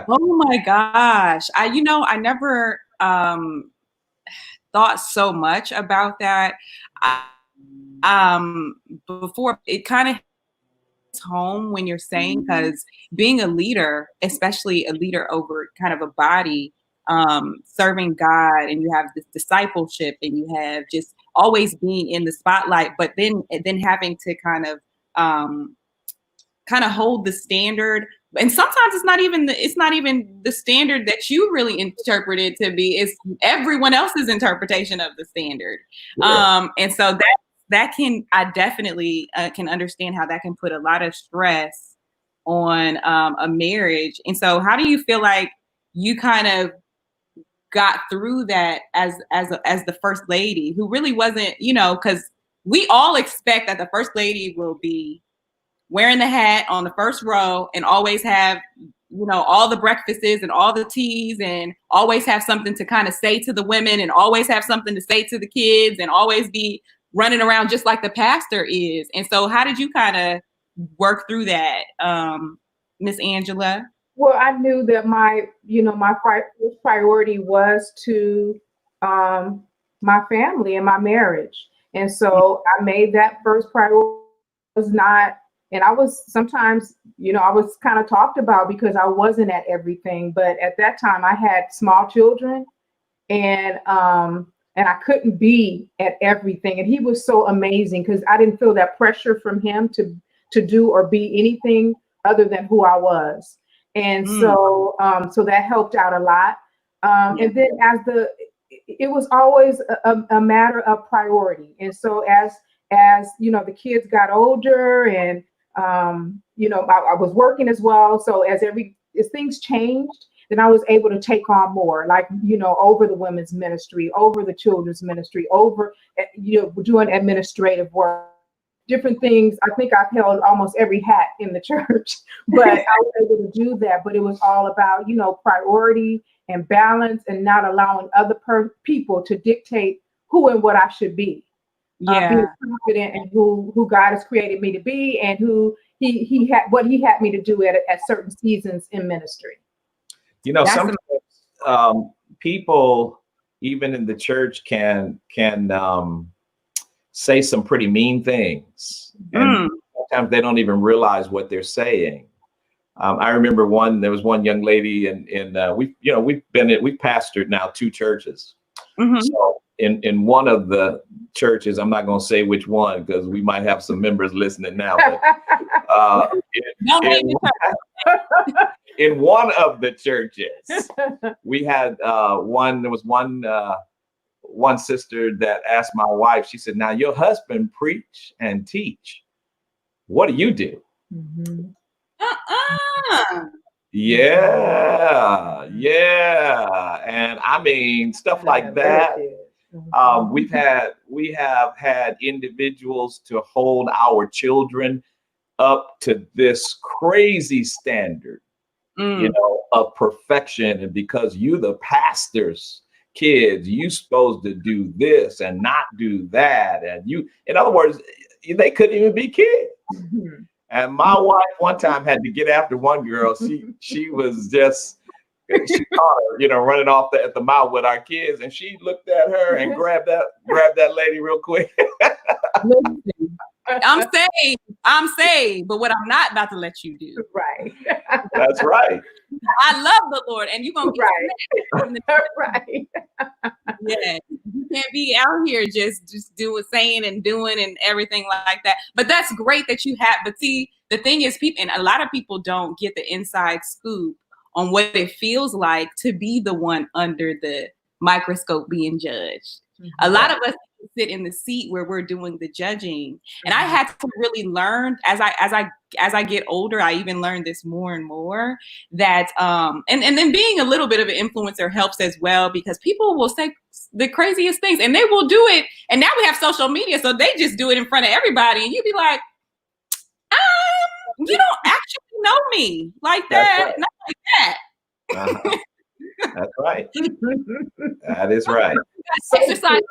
Oh my gosh. I never thought so much about that. Before it kind of hits home when you're saying, because being a leader, especially a leader over kind of a body, serving God, and you have this discipleship, and you have just always being in the spotlight, but then having to kind of hold the standard. And sometimes it's not even the standard that you really interpret it to be. It's everyone else's interpretation of the standard. And so that can, I definitely can understand how that can put a lot of stress on a marriage. And so how do you feel like you kind of got through that as the first lady, who really wasn't, because we all expect that the first lady will be wearing the hat on the first row and always have, all the breakfasts and all the teas, and always have something to kind of say to the women, and always have something to say to the kids, and always be running around just like the pastor is. And so how did you kind of work through that, Miss Angela? Well, I knew that my first priority was to my family and my marriage. And so I made that first priority. Was not, and I was sometimes, I was kind of talked about because I wasn't at everything. But at that time I had small children, and I couldn't be at everything. And he was so amazing because I didn't feel that pressure from him to do or be anything other than who I was. And so that helped out a lot. And then it was always a matter of priority. And so as the kids got older and, I was working as well. So as things changed, then I was able to take on more, like, over the women's ministry, over the children's ministry, over, doing administrative work, different things. I think I've held almost every hat in the church, but I was able to do that. But it was all about, priority and balance, and not allowing other people to dictate who and what I should be. Being confident in who God has created me to be, and who he had me to do at certain seasons in ministry. Sometimes people, even in the church, can say some pretty mean things, and sometimes they don't even realize what they're saying. I remember there was one young lady, and we've pastored now 2 churches. So in one of the churches, I'm not going to say which one because we might have some members listening now. But in one of the churches, we had there was one sister that asked my wife. She said, "Now your husband preach and teach. What do you do?" Yeah. And I mean, stuff like that. We have had individuals to hold our children up to this crazy standard, of perfection. And because you the pastor's kids, you supposed to do this and not do that. And in other words, they couldn't even be kids. And my wife one time had to get after one girl. She was just, she caught her, running off at the mouth with our kids, and she looked at her and grabbed that lady real quick. I'm saved, but what I'm not about to let you do. Right. That's right. I love the Lord, and you're gonna get right. Yeah, you can't be out here just saying and doing and everything like that. But that's great that you have. But see, the thing is, people, and a lot of people don't get the inside scoop on what it feels like to be the one under the microscope being judged. A lot of us sit in the seat where we're doing the judging, and I had to really learn as I get older. I even learned this more and more, that and then being a little bit of an influencer helps as well, because people will say the craziest things, and they will do it. And now we have social media, so they just do it in front of everybody, and you be like, you don't actually know me like that. Not like that. That's right. That is right. Exercise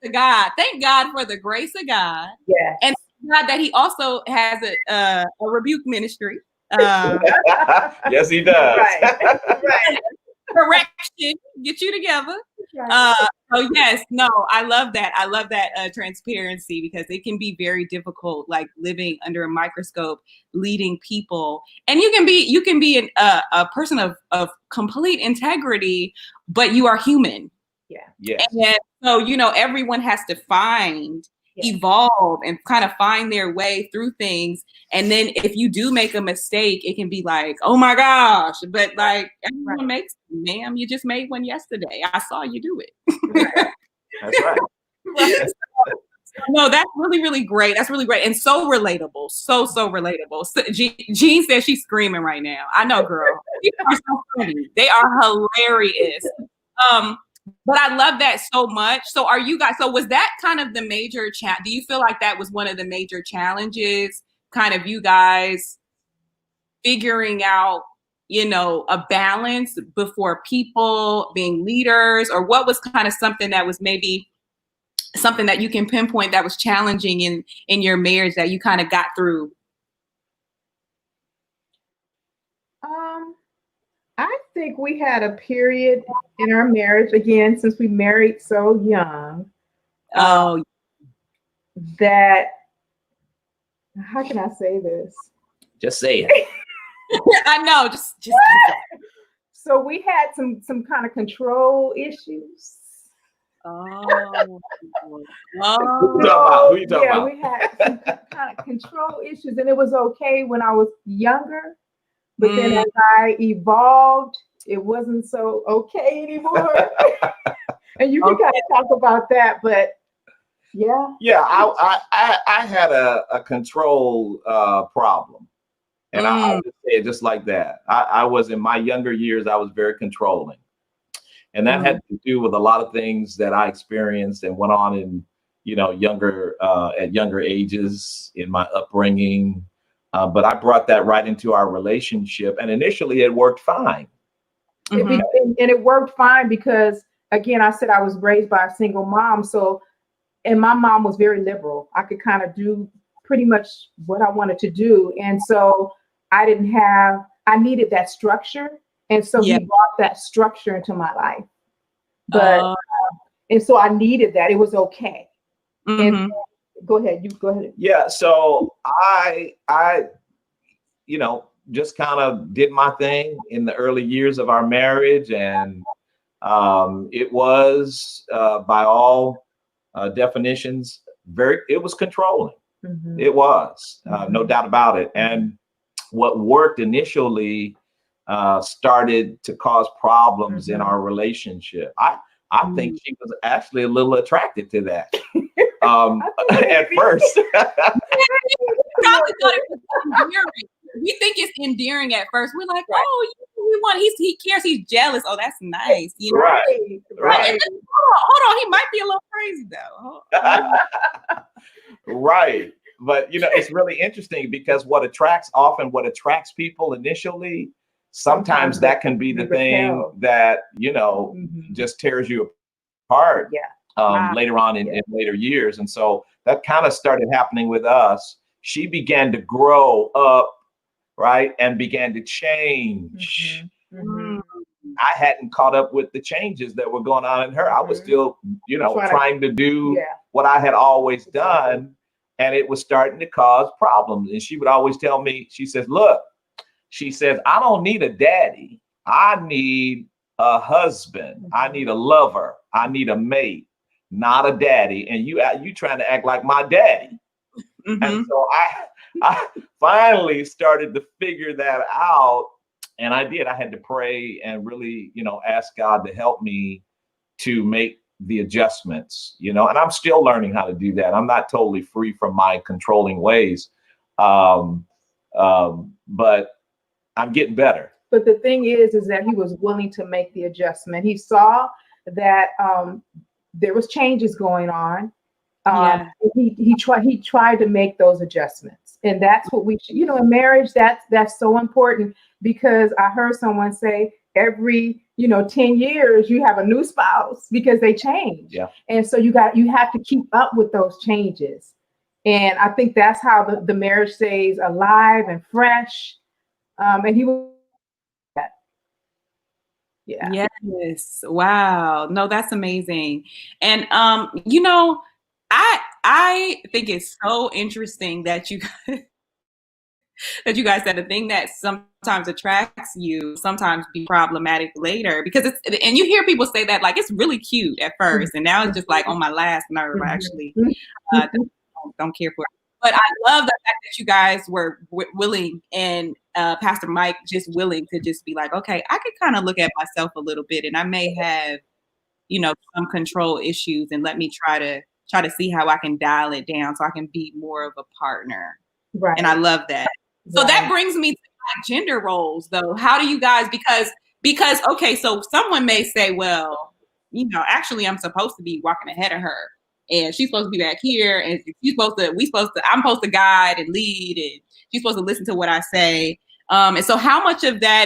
to God. Thank God for the grace of God. Yeah. And God that He also has a rebuke ministry. Yes, He does. Right. Correction, get you together. So yes, no, I love that. I love that transparency, because it can be very difficult, like living under a microscope, leading people. And you can be a person of complete integrity, but you are human. Yeah. Yes. And so, everyone has to evolve and kind of find their way through things. And then if you do make a mistake, it can be like, oh my gosh, but like everyone makes, ma'am, you just made one yesterday. I saw you do it. That's right. No, that's really, really great. That's really great. And so relatable. So relatable. So, Jean says she's screaming right now. I know, girl. They are so funny. They are hilarious. But I love that so much. So was that kind of the major do you feel like that was one of the major challenges, kind of you guys figuring out, a balance before people being leaders, or what was kind of something that was maybe something that you can pinpoint that was challenging in your marriage that you kind of got through? I think we had a period in our marriage, again, since we married so young, that, how can I say this? Just say it. I know, just so we had some kind of control issues. Who you talking about? We had some kind of control issues, and it was okay when I was younger. But then as I evolved it wasn't so okay anymore. And you can kind of talk about that, but yeah. Yeah, I had a control problem. And I'll just say it just like that. I was in my younger years, I was very controlling. And that had to do with a lot of things that I experienced and went on in, at younger ages in my upbringing. But I brought that right into our relationship. And initially it worked fine. And it worked fine because, again, I said I was raised by a single mom. So, and my mom was very liberal. I could kind of do pretty much what I wanted to do. And so I needed that structure. And so he brought that structure into my life. But, and so I needed that. It was okay. And go ahead. You go ahead. Yeah. So I just kind of did my thing in the early years of our marriage. And it was, by all definitions, it was controlling. It was, no doubt about it. And what worked initially started to cause problems in our relationship. I think she was actually a little attracted to that at first. Probably thought it was endearing. We think it's endearing at first. We're like, oh, we want. He cares. He's jealous. Oh, that's nice. You know? Right. Hold on. He might be a little crazy though. Right. But it's really interesting because what attracts people initially, sometimes that can be the thing that just tears you apart later on in later years. And so that kind of started happening with us. She began to grow up, right, and began to change. I hadn't caught up with the changes that were going on in her. I was still trying to do what I had always done, and it was starting to cause problems. And she would always tell me, she says, look, she says, I don't need a daddy. I need a husband. I need a lover. I need a mate, not a daddy. And you trying to act like my daddy. And so I finally started to figure that out. And I did. I had to pray and really, ask God to help me to make the adjustments, and I'm still learning how to do that. I'm not totally free from my controlling ways. But I'm getting better. But the thing is that he was willing to make the adjustment. He saw that there was changes going on. He tried to make those adjustments. And that's what we should, in marriage, that's so important, because I heard someone say every 10 years you have a new spouse because they change. Yeah. And so you have to keep up with those changes. And I think that's how the marriage stays alive and fresh. And he was Yes. Wow. No, that's amazing. And I think it's so interesting that you guys said the thing that sometimes attracts you sometimes be problematic later, because and you hear people say that like it's really cute at first and now it's just like on my last nerve. I actually don't care for it. But I love the fact that you guys were willing, and Pastor Mike just willing to just be like, okay, I could kind of look at myself a little bit, and I may have, some control issues, and let me try to see how I can dial it down so I can be more of a partner. Right. And I love that. So that brings me to like gender roles, though. How do you guys, because okay, so someone may say, well, actually I'm supposed to be walking ahead of her, and she's supposed to be back here, and I'm supposed to guide and lead, and she's supposed to listen to what I say. And so how much of that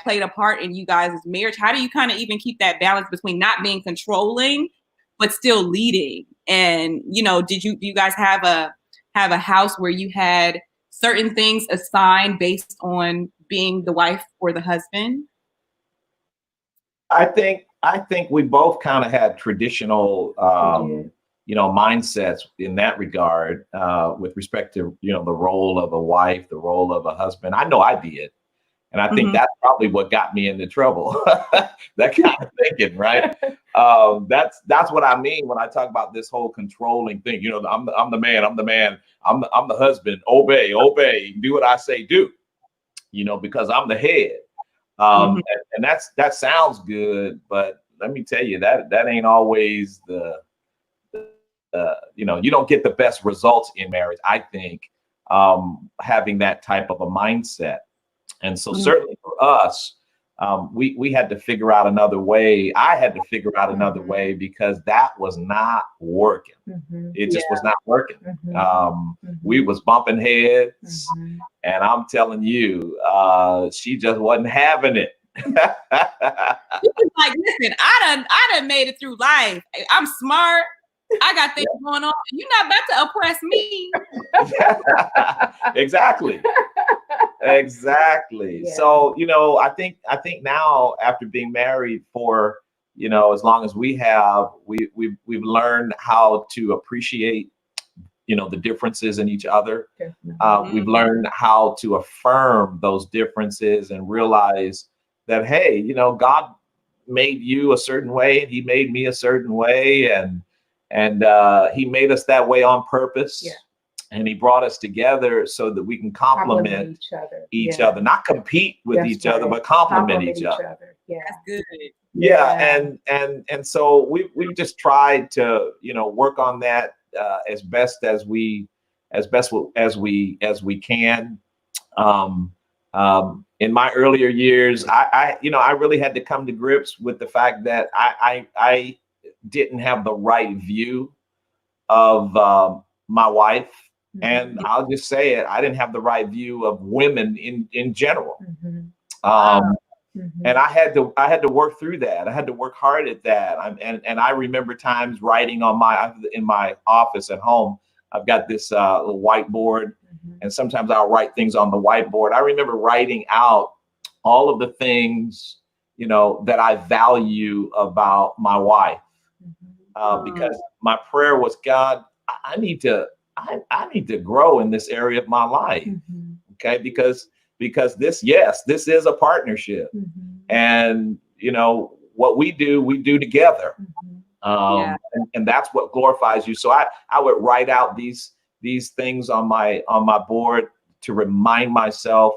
played a part in you guys' marriage? How do you kind of even keep that balance between not being controlling but still leading? And do you guys have a house where you had certain things assigned based on being the wife or the husband? I think we both kind of had traditional, mindsets in that regard, with respect to, the role of a wife, the role of a husband. I know I did. And I think that's probably what got me into trouble. That kind of thinking, right? That's what I mean when I talk about this whole controlling thing. I'm the man, I'm the husband. Obey, do what I say, do. because I'm the head. And that sounds good, but let me tell you that ain't always you don't get the best results in marriage, I think, having that type of a mindset. And so certainly for us, we had to figure out another way. I had to figure out another way because that was not working. It just was not working. We was bumping heads, and I'm telling you, she just wasn't having it. Like, listen, I done made it through life. I'm smart. I got things going on. You're not about to oppress me. Exactly. Yeah. So, I think now, after being married for, as long as we have, we've learned how to appreciate, the differences in each other. We've learned how to affirm those differences and realize that, hey, God made you a certain way, and He made me a certain way, and He made us that way on purpose. Yeah. And He brought us together so that we can complement each other, not compete with each other, but complement each other. Yeah, that's good. Yeah, and so we've just tried to work on that as best as we can. In my earlier years, I really had to come to grips with the fact that I didn't have the right view of my wife. And I'll just say it, I didn't have the right view of women in general. And I had to work through that. I had to work hard at that. And I remember times writing in my office at home. I've got this little whiteboard, and sometimes I'll write things on the whiteboard. I remember writing out all of the things that I value about my wife, because my prayer was, God, I need to grow in this area of my life. Okay, because this is a partnership, and what we do together, and that's what glorifies you. So I would write out these things on my board to remind myself,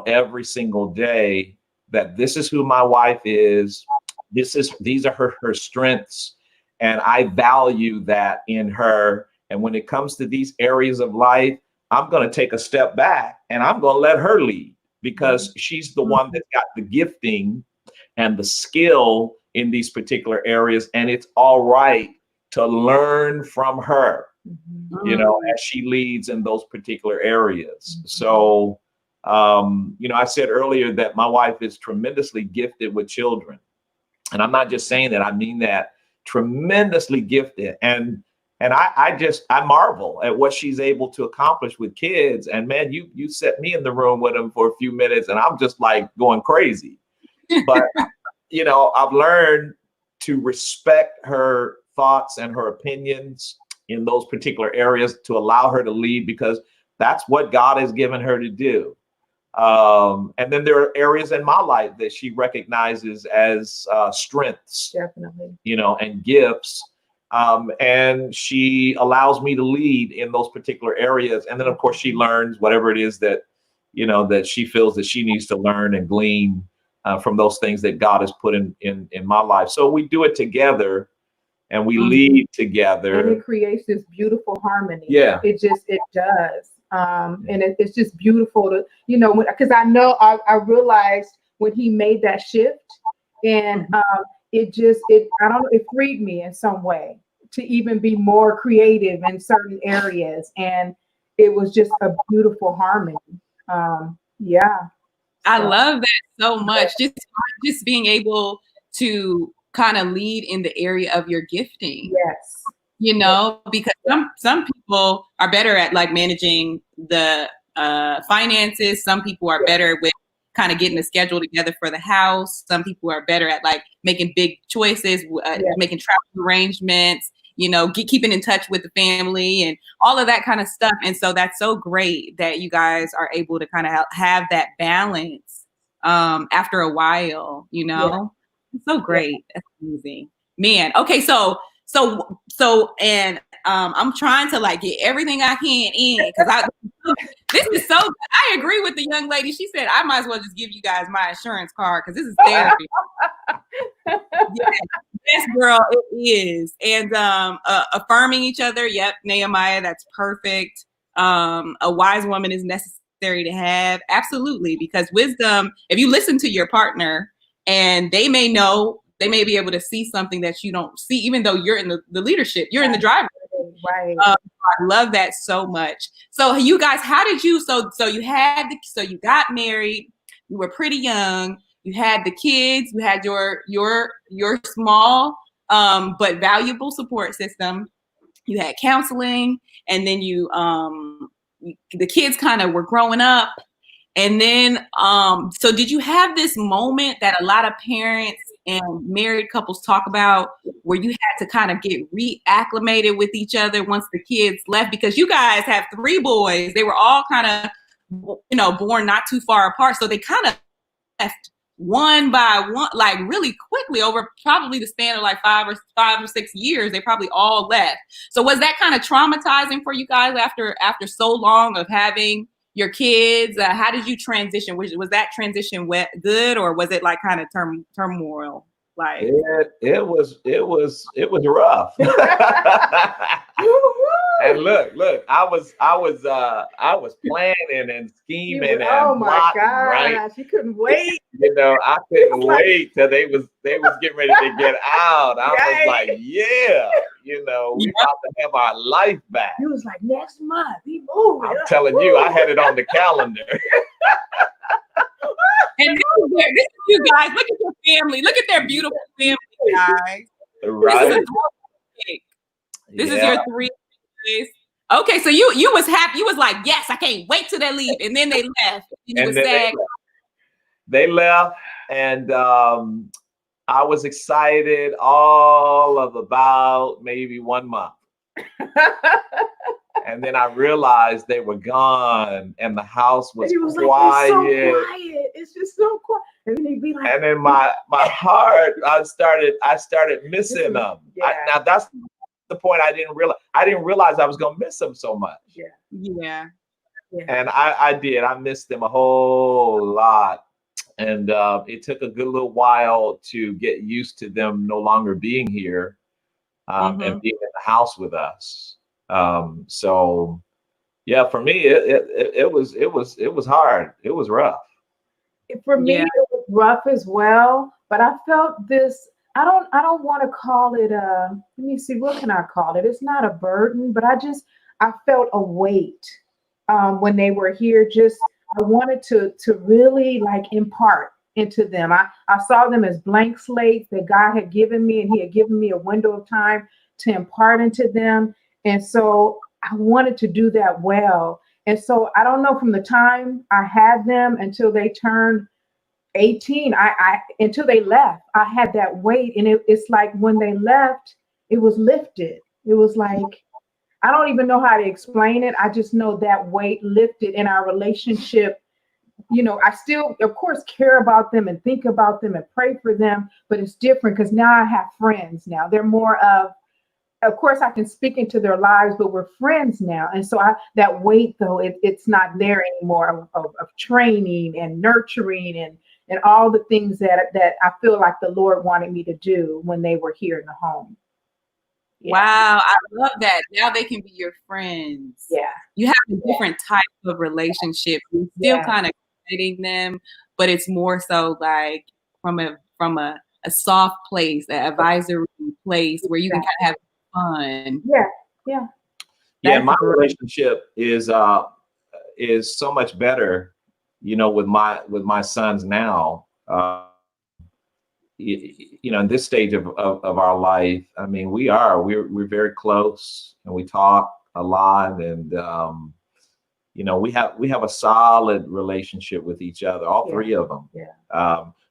every single day, that this is who my wife is. These are her strengths, and I value that in her. And when it comes to these areas of life, I'm going to take a step back and I'm going to let her lead, because she's the one that's got the gifting and the skill in these particular areas. And it's all right to learn from her, as she leads in those particular areas. So, I said earlier that my wife is tremendously gifted with children. And I'm not just saying that, I mean that, tremendously gifted. And I marvel at what she's able to accomplish with kids. And man, you set me in the room with them for a few minutes, and I'm just like going crazy. But I've learned to respect her thoughts and her opinions in those particular areas, to allow her to lead, because that's what God has given her to do. And then there are areas in my life that she recognizes as strengths, definitely, and gifts. And she allows me to lead in those particular areas. And then, of course, she learns whatever it is that, that she feels that she needs to learn and glean from those things that God has put in my life. So we do it together, and we lead together. And it creates this beautiful harmony. Yeah. It does. And it's just beautiful to, because I realized when he made that shift, and it freed me in some way to even be more creative in certain areas. And it was just a beautiful harmony. I love that so much. Just being able to kind of lead in the area of your gifting. Yes. Because some people are better at like managing the finances. Some people are better with kind of getting a schedule together for the house. Some people are better at like making big choices, making travel arrangements, keeping in touch with the family and all of that kind of stuff. And so that's so great that you guys are able to kind of have that balance after a while, It's so great. That's amazing, man. Okay. So, and I'm trying to like get everything I can in because this is so good. I agree with the young lady. She said I might as well just give you guys my insurance card because this is therapy. Yes, girl, it is. And affirming each other. Yep, Nehemiah, that's perfect. A wise woman is necessary to have. Absolutely, because wisdom, if you listen to your partner and they may be able to see something that you don't see, even though you're in the leadership, you're in the driver's seat. Right. I love that so much. So you guys, how did you, so you got married, you were pretty young, you had the kids, you had your small but valuable support system. You had counseling, and then the kids kind of were growing up. And then, so did you have this moment that a lot of parents and married couples talk about where you had to kind of get reacclimated with each other once the kids left? Because you guys have 3 boys. They were all kind of, born not too far apart. So they kind of left one by one, like really quickly over probably the span of like 5 or 6 years. They probably all left. So was that kind of traumatizing for you guys after so long of having your kids? How did you transition? Was that transition good, or was it like kind of turmoil? Like it was rough. And look, I was planning and scheming and plotting, right? You couldn't wait. I couldn't wait till they was getting ready to get out. I was like, yeah, we about to have our life back. He was like, next month, we move. I'm telling you, I had it on the calendar. And this is you guys. Look at your family. Look at their beautiful family, guys. Right. This is your 3 days. Okay, so you was happy. You was like, yes, I can't wait till they leave. And then they left. You was sad. They left, and I was excited all of about maybe 1 month. And then I realized they were gone, and the house was quiet. Like, it's so quiet. It's just so quiet. And then they'd be like, and then my heart, I started missing them. Yeah. Now that's the point. I didn't realize I was gonna miss them so much. Yeah. And I did. I missed them a whole lot, and it took a good little while to get used to them no longer being here and being in the house with us. So yeah, for me, it was hard. It was rough. For me, it was rough as well, but I felt this, I don't want to call it let me see, what can I call it? It's not a burden, but I felt a weight when they were here. I wanted to really like impart into them. I saw them as blank slates that God had given me, and He had given me a window of time to impart into them. And so I wanted to do that well. And so I don't know, from the time I had them until they turned 18, until they left, I had that weight. And it's like when they left, it was lifted. It was like, I don't even know how to explain it. I just know that weight lifted in our relationship. I still, of course, care about them and think about them and pray for them, but it's different because now I have friends now. They're more of course, I can speak into their lives, but we're friends now. And so that weight, though, it's not there anymore of training and nurturing and all the things that I feel like the Lord wanted me to do when they were here in the home. Yeah. Wow, I love that. Now they can be your friends. Yeah. You have a different type of relationship. You're still kind of dating them, but it's more so like from a soft place, an advisory place where you can kind of have fun. Yeah, my relationship is so much better, with my sons now. In this stage of our life, I mean, we're very close, and we talk a lot, and we have a solid relationship with each other, all 3 of them.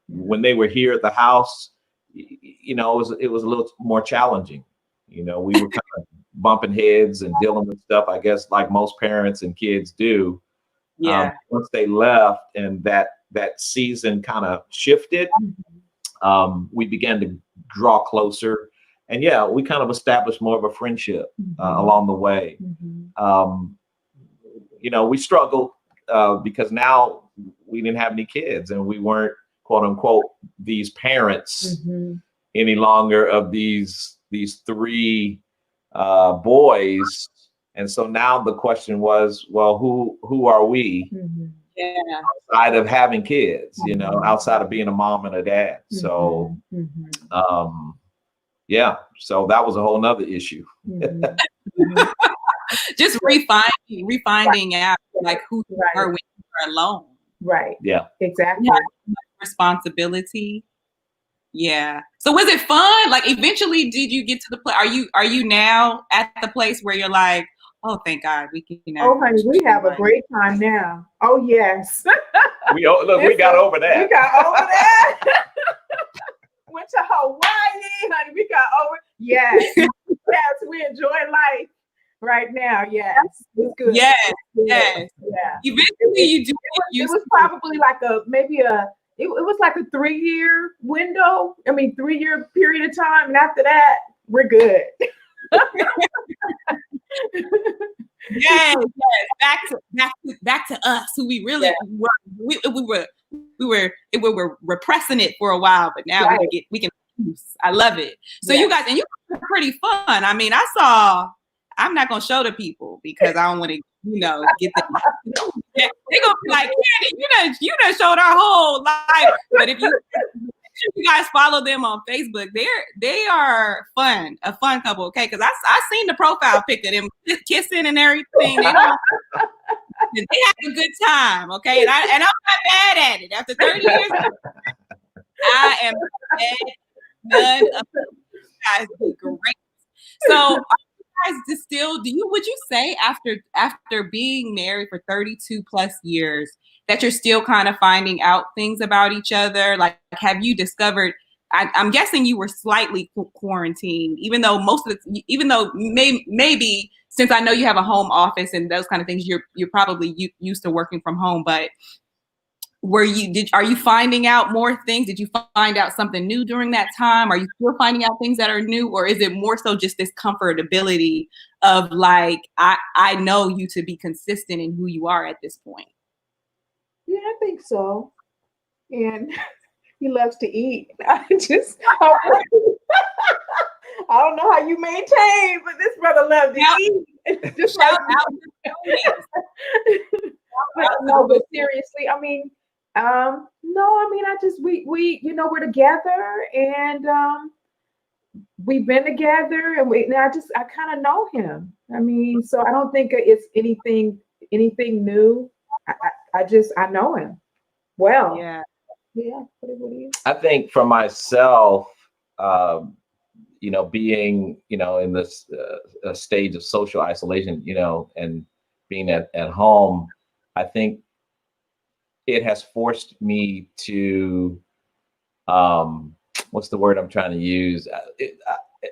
When they were here at the house, it was a little more challenging. We were kind of bumping heads and dealing with stuff, I guess, like most parents and kids do. Once they left and that season kind of shifted, we began to draw closer, yeah, we kind of established more of a friendship along the way. We struggled because now we didn't have any kids, and we weren't, quote unquote, these parents any longer of these three boys. And so now the question was, well, who are we outside of having kids, outside of being a mom and a dad? So, yeah, so that was a whole nother issue. Just refining out like who you are when you're alone. Right. Yeah. Exactly. Responsibility. Yeah. So was it fun? Like eventually did you get to the place? Are you now at the place where you're like, oh, thank God we can Oh, honey, we have a great time now. Oh, yes. We got over that. We got over that. Went to Hawaii, honey. We got over. Yes. Yes, we enjoy life right now. Yes. It's good. Yes. Yeah. Eventually you do. It was probably like it was like a 3-year window. 3-year period of time. And after that, we're good. Yes. Back to us, who we really were. We were repressing it for a while, but now we can. I love it. So you guys, and you guys are pretty fun. I'm not gonna show the people because I don't want to, get them. They're gonna be like, Canden, you done showed our whole life. But if you guys follow them on Facebook, they are a fun couple, okay? Because I seen the profile pic of them kissing and everything. They have a good time, okay? And I'm not bad at it. After 30 years, I am bad. None of you guys do great. So would you say after being married for 32 plus years that you're still kind of finding out things about each other? Like, have you discovered, I'm guessing you were slightly quarantined, even though maybe since I know you have a home office and those kind of things, you're probably used to working from home, but are you finding out more things? Did you find out something new during that time? Are you still finding out things that are new, or is it more so just this comfortability of like, I know you to be consistent in who you are at this point? Yeah, I think so. And he loves to eat. I don't know how you maintain, but this brother loves to eat. Just like but seriously, no, we're together and we've been together and I kind of know him. So I don't think it's anything new. I know him well. Yeah. What do you? I think for myself, being, in this stage of social isolation, and being at home, I think it has forced me to, what's the word I'm trying to use?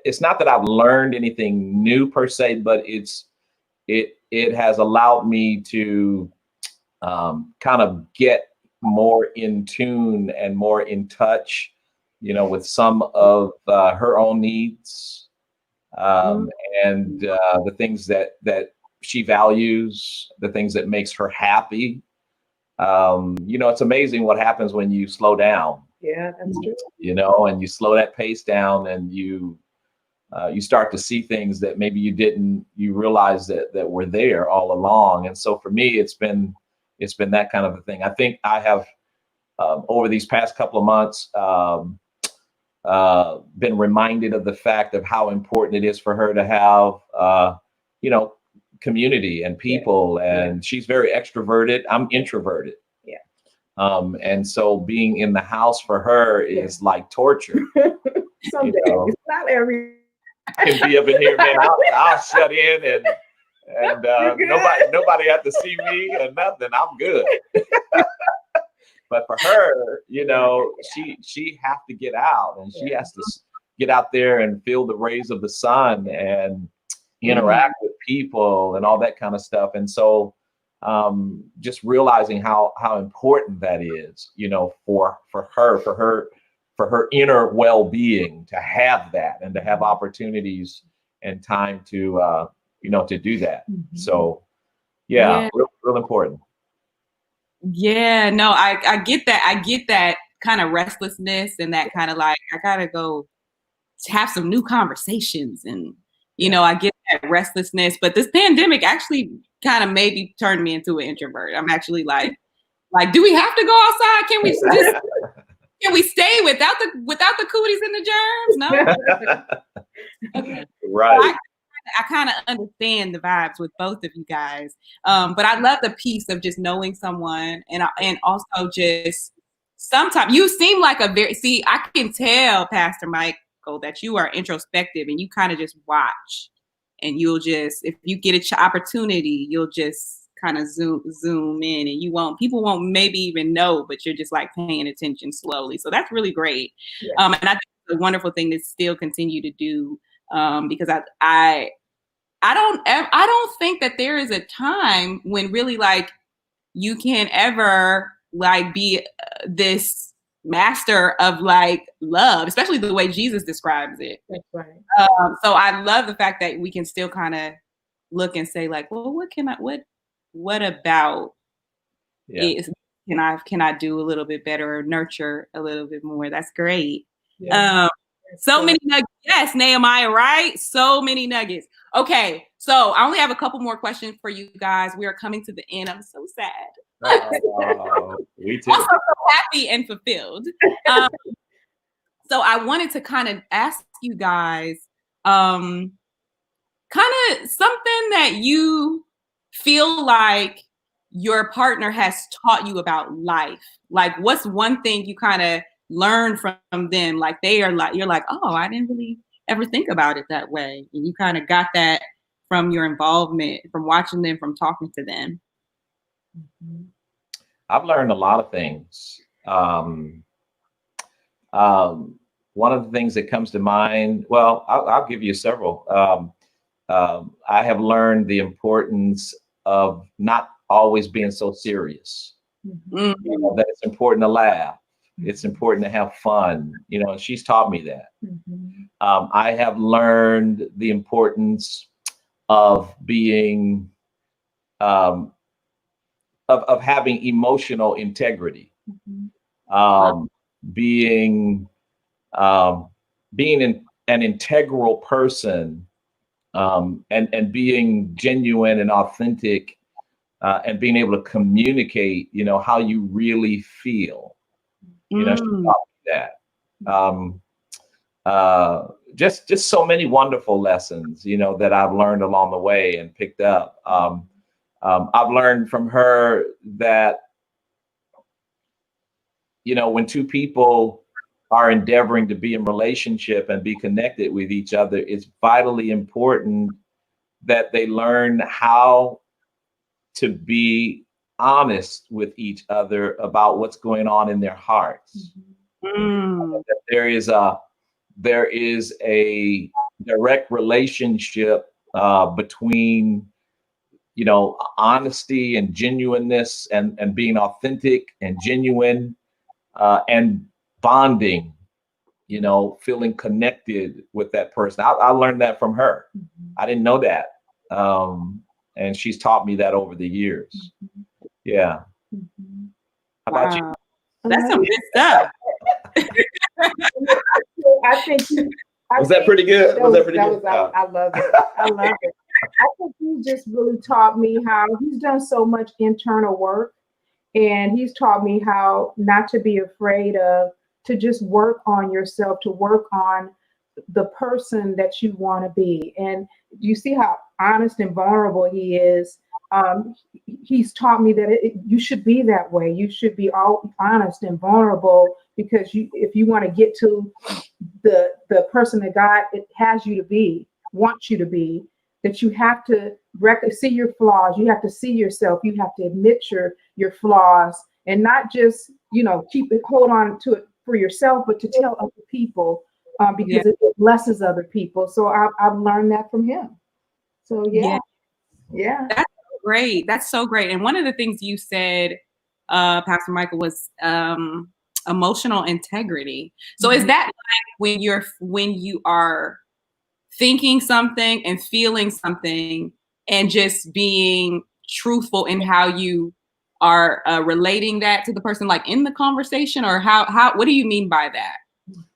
It's not that I've learned anything new per se, but it has allowed me to kind of get more in tune and more in touch, with some of her own needs and the things that she values, the things that makes her happy. It's amazing what happens when you slow down. Yeah, that's true. And you slow that pace down, and you start to see things that maybe you realize that were there all along. And so for me, it's been that kind of a thing. I think I have over these past couple of months been reminded of the fact of how important it is for her to have community and people. And she's very extroverted. I'm introverted. Yeah. And so being in the house for her is like torture. Some days, not every. I can be up in here, man. I'll shut in and nobody have to see me or nothing. I'm good. But for her, she have to get out, and she has to get out there and feel the rays of the sun and interact with people and all that kind of stuff. And so just realizing how important that is, for her for her inner well-being to have that and to have opportunities and time to to do that. So yeah. Real important. Yeah, no, I get that. I get that kind of restlessness and that kind of like, I gotta go have some new conversations, and I get that restlessness. But this pandemic actually kind of maybe turned me into an introvert. I'm actually like, do we have to go outside? Can we just can we stay without the cooties and the germs? No. Okay. Right. I kind of understand the vibes with both of you guys. But I love the piece of just knowing someone, and also just sometimes you seem like I can tell, Pastor Michael, that you are introspective and you kind of just watch, and you'll just, if you get an opportunity, you'll just kind of zoom in, and people won't maybe even know, but you're just like paying attention slowly. So that's really great. Yeah. And I think it's a wonderful thing to still continue to do, because I don't think that there is a time when really like you can ever like be this master of like love, especially the way Jesus describes it. That's right. So I love the fact that we can still kind of look and say like, well, what about is can I do a little bit better or nurture a little bit more? That's great. Yeah. So many nuggets. Yes, Nehemiah, right? So many nuggets. Okay, so I only have a couple more questions for you guys. We are coming to the end. I'm so sad. Me too. Also so happy and fulfilled. So I wanted to kind of ask you guys kind of something that you feel like your partner has taught you about life. Like, what's one thing you kind of learn from them? Like, you're like, oh, I didn't really ever think about it that way. And you kind of got that from your involvement, from watching them, from talking to them. I've learned a lot of things. One of the things that comes to mind, well, I'll give you several. I have learned the importance of not always being so serious. That it's important to laugh. It's important to have fun. And she's taught me that. I have learned the importance of being, of having emotional integrity, being an integral person, and being genuine and authentic, and being able to communicate, how you really feel. She taught me that. Just so many wonderful lessons, that I've learned along the way and picked up. I've learned from her that, when two people are endeavoring to be in relationship and be connected with each other, it's vitally important that they learn how to be honest with each other about what's going on in their hearts. That there is a direct relationship between, honesty and genuineness, and being authentic and genuine, and bonding, feeling connected with that person. I learned that from her. I didn't know that. And she's taught me that over the years. Yeah. How about you? That's some good stuff. I think was that pretty good? Was that pretty good? I love it. I love it. I think he just really taught me how he's done so much internal work, and he's taught me how not to be afraid to just work on yourself, to work on the person that you want to be. And you see how honest and vulnerable he is. He's taught me that you should be that way. You should be all honest and vulnerable, because if you want to get to the person that God has you to be, wants you to be, that you have to see your flaws. You have to see yourself. You have to admit your flaws, and not just hold on to it for yourself, but to tell other people, because it blesses other people. So I've learned that from him. So yeah. That's so great. That's so great. And one of the things you said, Pastor Michael, was emotional integrity. So is that like when you are thinking something and feeling something and just being truthful in how you are relating that to the person, like in the conversation, or what do you mean by that?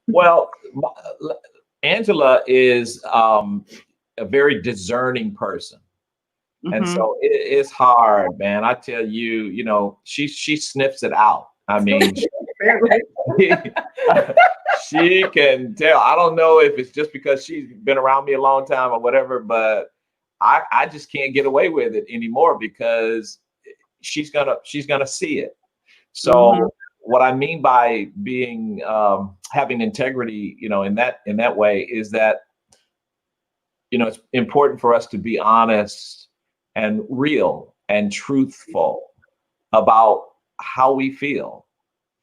Well, Angela is a very discerning person. And so it's hard, man. I tell you, you know, she sniffs it out. I mean, she can tell. I don't know if it's just because she's been around me a long time or whatever, but I just can't get away with it anymore because she's gonna see it. So what I mean by being having integrity, you know, in that way is that, you know, it's important for us to be honest and real and truthful about how we feel.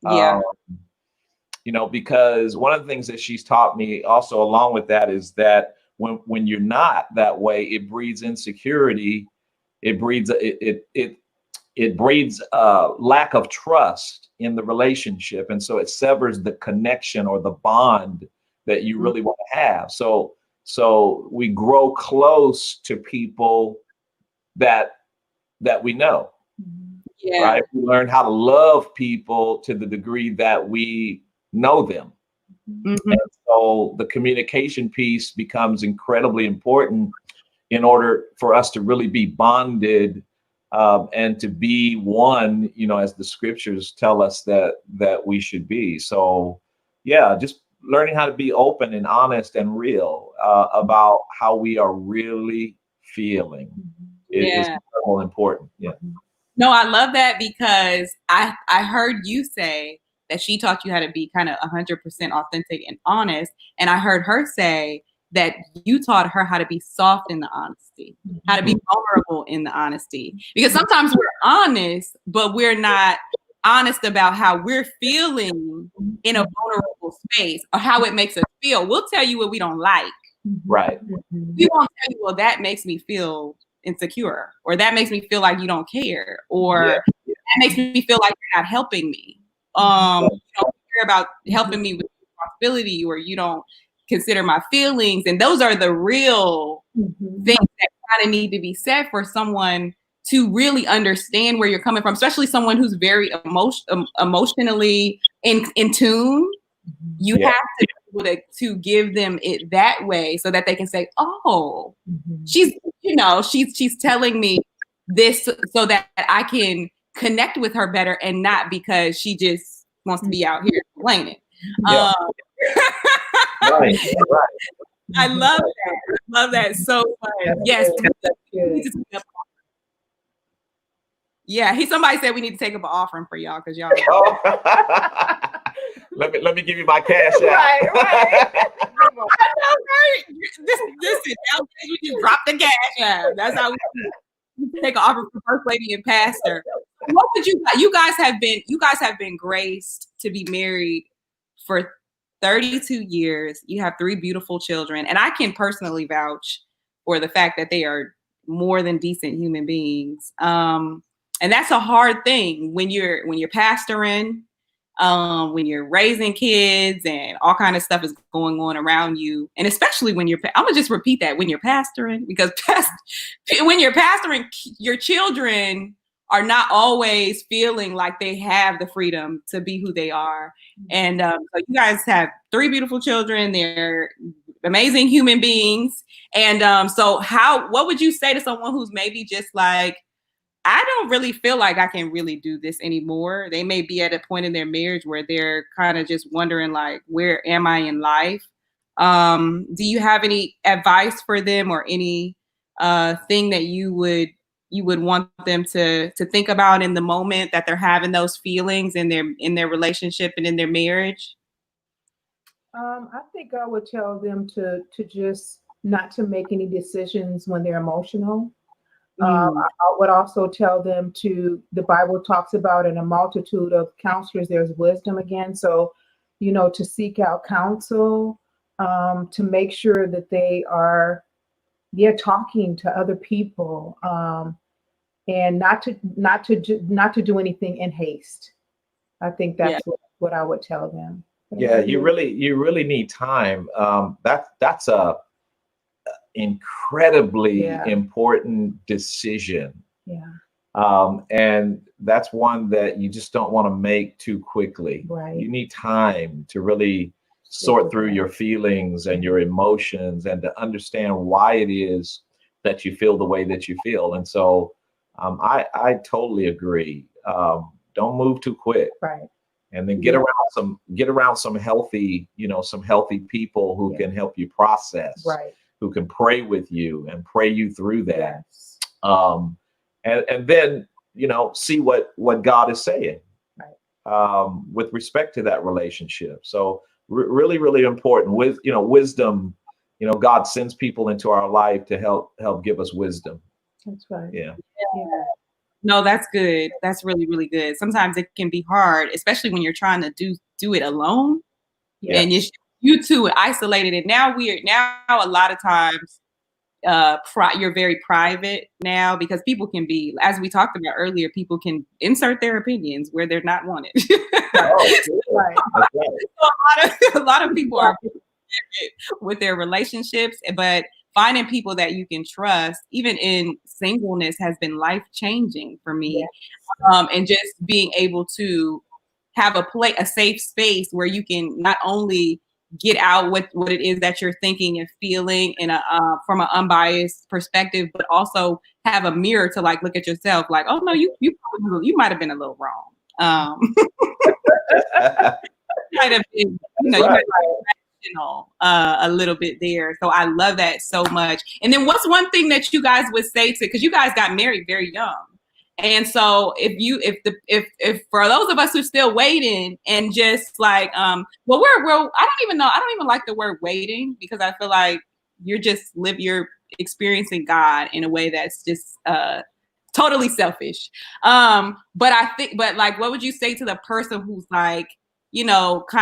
Yeah. You know, because one of the things that she's taught me also along with that is that when you're not that way, it breeds insecurity. It breeds it breeds lack of trust in the relationship, and so it severs the connection or the bond that you really want to have. So we grow close to people that we know. Yeah. Right? We learn how to love people to the degree that we know them. And so the communication piece becomes incredibly important in order for us to really be bonded and to be one, you know, as the scriptures tell us that we should be. So yeah, just learning how to be open and honest and real about how we are really feeling is so important. Yeah. No, I love that because I heard you say that she taught you how to be kind of 100% authentic and honest. And I heard her say that you taught her how to be soft in the honesty, how to be vulnerable in the honesty. Because sometimes we're honest, but we're not honest about how we're feeling in a vulnerable space or how it makes us feel. We'll tell you what we don't like. Right. We won't tell you, well, that makes me feel insecure, or that makes me feel like you don't care, or that makes me feel like you're not helping me. You don't care about helping me with responsibility, or you don't consider my feelings. And those are the real things that kind of need to be said for someone to really understand where you're coming from, especially someone who's very emotionally in tune. You have to be able to give them it that way so that they can say, oh, she's telling me this so that I can connect with her better, and not because she just wants to be out here complaining. Right. I love that. I love that so much. Yes. Yeah, somebody said we need to take up an offering for y'all because y'all. Let me give you my cash out. Right. I know, right? Listen, we just drop the cash out. That's how we take an offer for First Lady and Pastor. What would you guys have been graced to be married for 32 years. You have 3 beautiful children, and I can personally vouch for the fact that they are more than decent human beings. And that's a hard thing when you're pastoring, when you're raising kids and all kind of stuff is going on around you. And especially when I'm gonna just repeat that, when you're pastoring, because when you're pastoring, your children are not always feeling like they have the freedom to be who they are. And so you guys have 3 beautiful children. They're amazing human beings. And so what would you say to someone who's maybe just like, I don't really feel like I can really do this anymore? They may be at a point in their marriage where they're kind of just wondering, like, where am I in life? Do you have any advice for them, or any thing that you would want them to think about in the moment that they're having those feelings in their relationship and in their marriage? I think I would tell them to just not to make any decisions when they're emotional. I would also tell them the Bible talks about in a multitude of counselors, there's wisdom again. So, to seek out counsel, to make sure that they're talking to other people, and not to do anything in haste. I think that's what I would tell them. Yeah, you really need time. That's a incredibly important decision. Yeah. And that's one that you just don't want to make too quickly. Right. You need time to really sort through your feelings and your emotions and to understand why it is that you feel the way that you feel. And so I totally agree. Don't move too quick. Right. And then get around some healthy, some healthy people who can help you process, right, who can pray with you and pray you through that. Yes. And then, see what God is saying, right, with respect to that relationship. So really, really important with, wisdom, God sends people into our life to help give us wisdom. That's right. Yeah. No, that's good. That's really, really good. Sometimes it can be hard, especially when you're trying to do it alone. Yeah. And you two isolated. And now a lot of times you're very private now, because people can be, as we talked about earlier, people can insert their opinions where they're not wanted. Right. So a lot of people are with their relationships, but finding people that you can trust, even in singleness, has been life-changing for me. Yes. And just being able to have a safe space where you can not only get out what it is that you're thinking and feeling in from an unbiased perspective, but also have a mirror to look at yourself, oh no, you might have been a little wrong. Might have been, you might have been a little bit there. So I love that so much. And then what's one thing that you guys would say because you guys got married very young. And so if for those of us who are still waiting and just I don't even like the word waiting, because I feel like you're experiencing God in a way that's just totally selfish. But what would you say to the person who's kind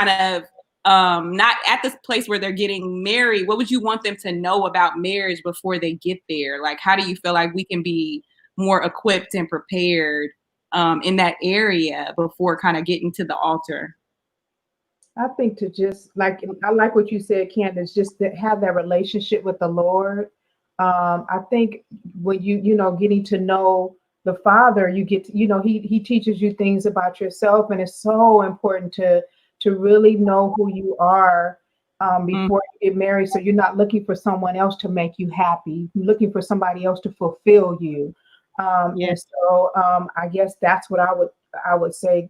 of not at this place where they're getting married? What would you want them to know about marriage before they get there? How do you feel like we can be more equipped and prepared in that area before kind of getting to the altar? I think to just I like what you said, Candace, just to have that relationship with the Lord. I think when getting to know the Father, you get to, he teaches you things about yourself, and it's so important to really know who you are before you get married. So you're not looking for someone else to make you happy. You're looking for somebody else to fulfill you. And so I guess that's what I would say,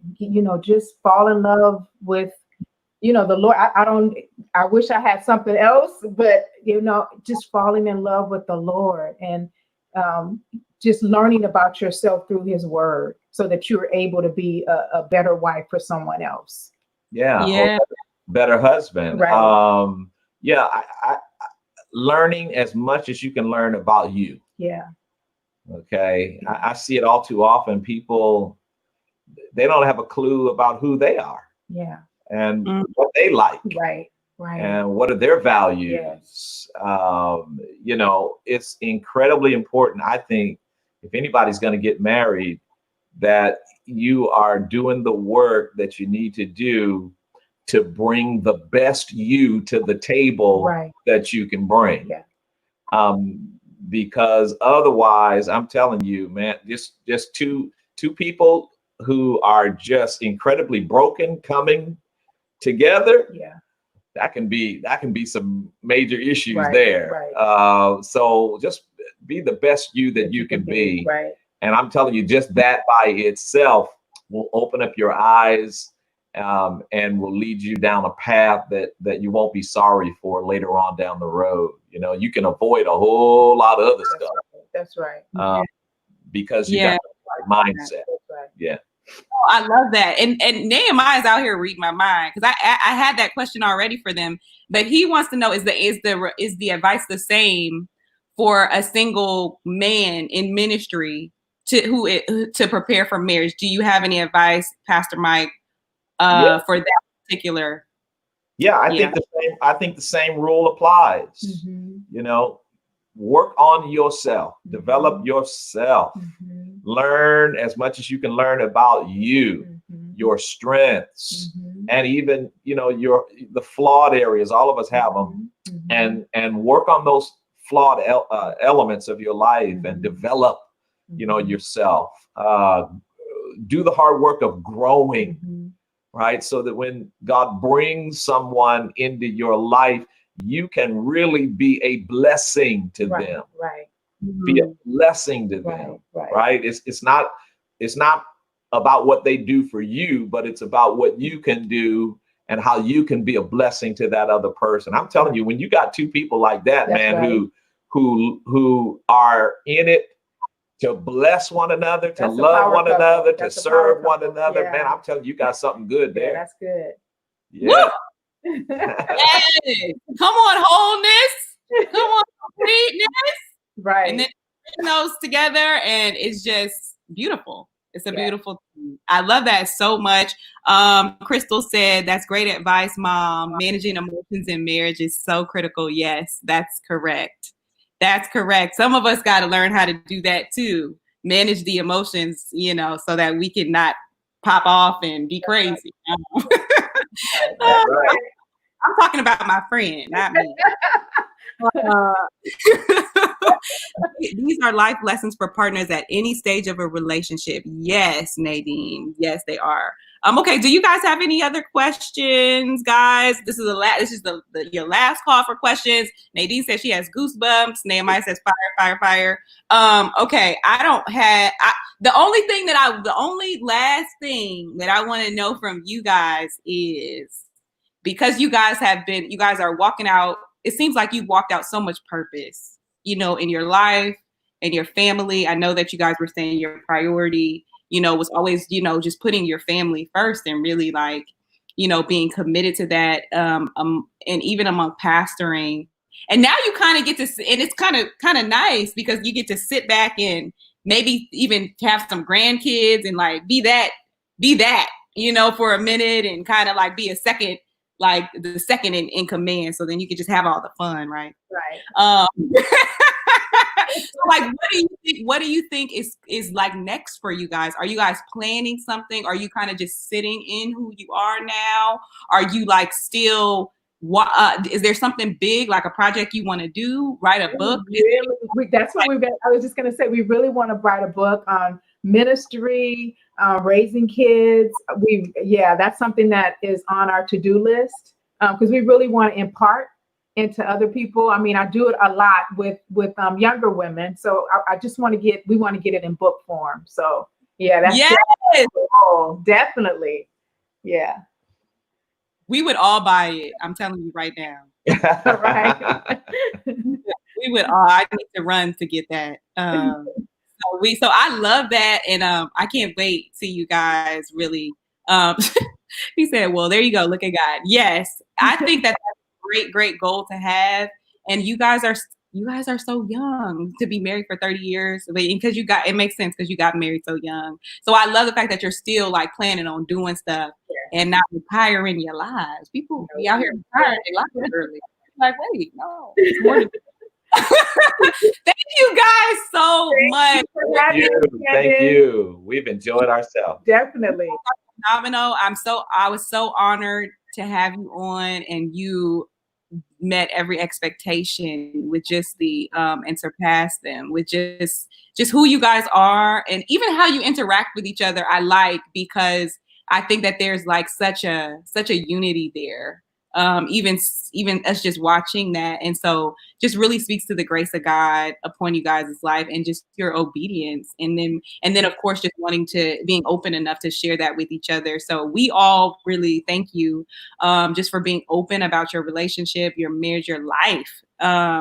just fall in love with, the Lord. I wish I had something else, but, just falling in love with the Lord and just learning about yourself through his word so that you're able to be a better wife for someone else. Yeah. Better husband. Right. I learning as much as you can learn about you. Yeah. Okay. I see it all too often. People, they don't have a clue about who they are. Yeah. And what they like. Right. Right. And what are their values? Yes. It's incredibly important, I think, if anybody's going to get married, that you are doing the work that you need to do to bring the best you to the table that you can bring. Yeah. Because otherwise, I'm telling you, man, just two people who are just incredibly broken coming together. Yeah. That can be some major issues Right, there. right. So just be the best you that you can be. Right. And I'm telling you, just that by itself will open up your eyes and will lead you down a path that you won't be sorry for later on down the road. You can avoid a whole lot of other stuff. That's right. Because you got the right mindset. Right. Yeah. Oh, I love that. And Nehemiah's out here reading my mind, because I had that question already for them, but he wants to know, is the advice the same for a single man in ministry to prepare for marriage? Do you have any advice, Pastor Mike, for that particular? Yeah, I think the same rule applies. Mm-hmm. Work on yourself, develop yourself, Mm-hmm. learn as much as you can learn about you. Mm-hmm. your strengths, and even, you know, the flawed areas. All of us have them, and work on those flawed elements of your life and develop, you know, yourself. Do the hard work of growing, right? So that when God brings someone into your life, you can really be a blessing to them. Right. Be a blessing to them. Right. It's not about what they do for you, but it's about what you can do and how you can be a blessing to that other person. I'm telling you, when you got two people like that, man, who are in it to bless one another, to love one another, to serve one another, man, I'm telling you, you got something good there. That's good. Yeah. Yes. Come on, wholeness. Come on, completeness. Right. And then putting those together, and it's just beautiful. It's a beautiful thing. I love that so much. Crystal said, that's great advice, Mom. Managing emotions in marriage is so critical. Yes, that's correct. That's correct. Some of us got to learn how to do that too. Manage the emotions, you know, so that we can not pop off and be crazy. Right. I'm talking about my friend, not me. These are life lessons for partners at any stage of a relationship. Yes, Nadine. Yes, they are. Okay. Do you guys have any other questions, guys? This is your last call for questions. Nadine says she has goosebumps. Nehemiah says fire. Okay. I don't have. The only last thing that I want to know from you guys is, because you guys are walking out. It seems like you've walked out so much purpose, you know, in your life and your family. I know that you guys were saying your priority, you know, was always, you know, just putting your family first and really, like, you know, being committed to that. And even among pastoring. And now you kind of get to, and it's kind of nice because you get to sit back and maybe even have some grandkids and like be that, you know, for a minute, and kind of like be the second in command. So then you can just have all the fun, right? Right. So like, what do you think is like next for you guys? Are you guys planning something? Are you kind of just sitting in who you are now? Are you like still, is there something big, like a project you want to do, write a book? That's what I was just going to say, we really want to write a book on ministry, raising kids. That's something that is on our to-do list, because we really want to impart into other people. I mean, I do it a lot with younger women. So I just want to we want to get it in book form. So that's definitely. Yeah. We would all buy it. I'm telling you right now. Right. We would all. I need to run to get that. So I love that, and I can't wait to you guys really. He said, "Well, there you go. Look at God." Yes, I think that's a great goal to have. And you guys are so young to be married for 30 years, because it makes sense because you got married so young. So I love the fact that you're still like planning on doing stuff and not retiring your lives. People be out here retiring their lives early. Like, wait, no. It's more than Thank you guys so much. Thank you. We've enjoyed ourselves. Definitely. Phenomenal. I was so honored to have you on, and you met every expectation with just and surpassed them with just who you guys are, and even how you interact with each other. I like, because I think that there's like such a unity there. Even us just watching that. And so just really speaks to the grace of God upon you guys' life, and just your obedience. And then of course, just being open enough to share that with each other. So we all really thank you, just for being open about your relationship, your marriage, your life,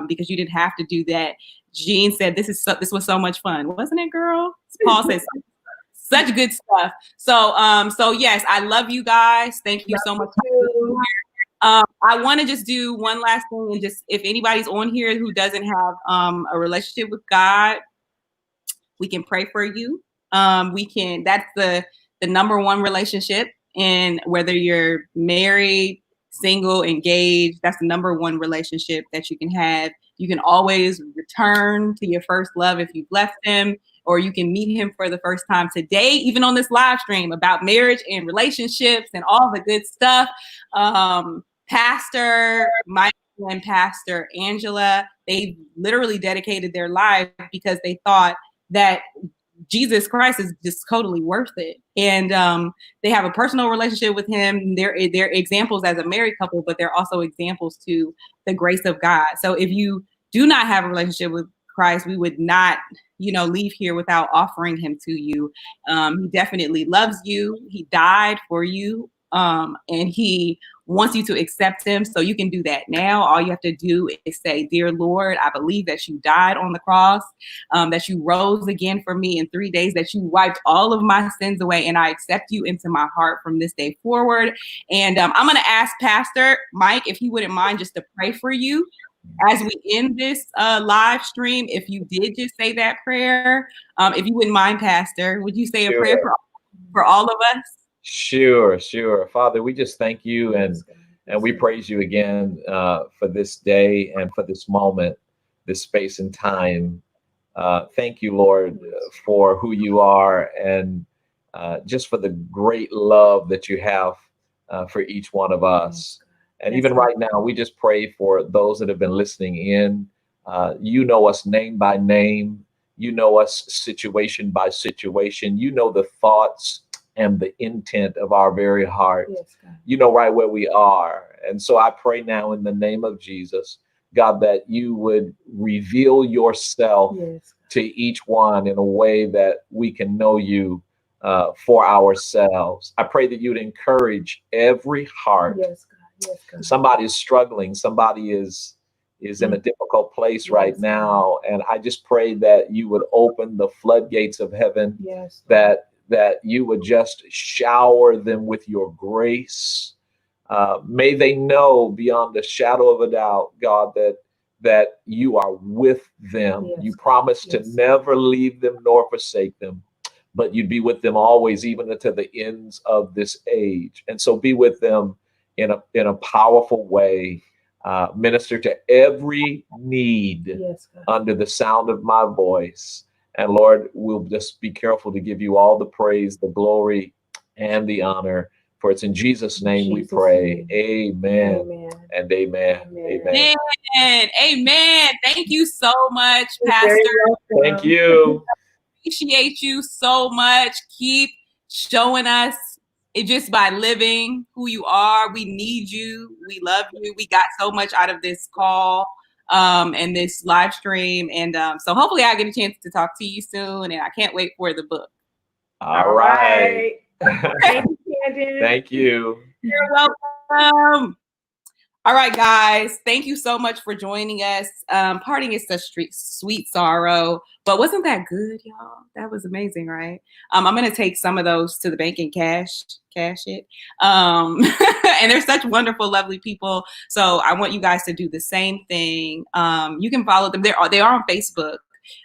because you didn't have to do that. Jean said, this was so much fun. Wasn't it, girl? Paul said, such good stuff. So yes, I love you guys. Thank you so much. I want to just do one last thing, and just, if anybody's on here who doesn't have a relationship with God, we can pray for you. That's the number one relationship, and whether you're married, single, engaged, that's the number one relationship that you can have. You can always return to your first love if you've left him, or you can meet him for the first time today, even on this live stream about marriage and relationships and all the good stuff. Pastor Mike and Pastor Angela, they literally dedicated their lives because they thought that Jesus Christ is just totally worth it. And they have a personal relationship with him. They're examples as a married couple, but they're also examples to the grace of God. So if you do not have a relationship with Christ, we would not, leave here without offering him to you. He definitely loves you. He died for you. And he wants you to accept him. So you can do that now. All you have to do is say, "Dear Lord, I believe that you died on the cross, that you rose again for me in 3 days, that you wiped all of my sins away, and I accept you into my heart from this day forward." And I'm going to ask Pastor Mike if he wouldn't mind just to pray for you as we end this live stream. If you did just say that prayer, if you wouldn't mind, Pastor, would you say a prayer for all of us? Sure. Father, we just thank you and we praise you again for this day and for this moment, this space and time. Thank you, Lord, for who you are and just for the great love that you have for each one of us. And even right now, we just pray for those that have been listening in. You know us name by name. You know us situation by situation. You know the thoughts and the intent of our very heart. You know right where we are. And so I pray now in the name of Jesus, God, that you would reveal yourself to each one in a way that we can know you for ourselves. I pray that you'd encourage every heart. Somebody is struggling. Somebody is in a difficult place right now. And I just pray that you would open the floodgates of heaven, that you would just shower them with your grace. May they know beyond the shadow of a doubt, God, that you are with them. You promise to never leave them nor forsake them, but you'd be with them always, even unto the ends of this age. And so be with them in a powerful way. Minister to every need under the sound of my voice. And Lord, we'll just be careful to give you all the praise, the glory, and the honor. For it's in Jesus' name we pray. Amen. And amen. Amen. Thank you so much, Pastor. Thank you. Appreciate you so much. Keep showing us it just by living who you are. We need you. We love you. We got so much out of this call and this live stream. And so hopefully I get a chance to talk to you soon. And I can't wait for the book. All right. Thank you, Canden. Thank you. You're welcome. All right, guys. Thank you so much for joining us. Parting is such sweet sorrow, but wasn't that good, y'all? That was amazing, right? I'm going to take some of those to the bank and cash it. And they're such wonderful, lovely people. So I want you guys to do the same thing. You can follow them. They are on Facebook.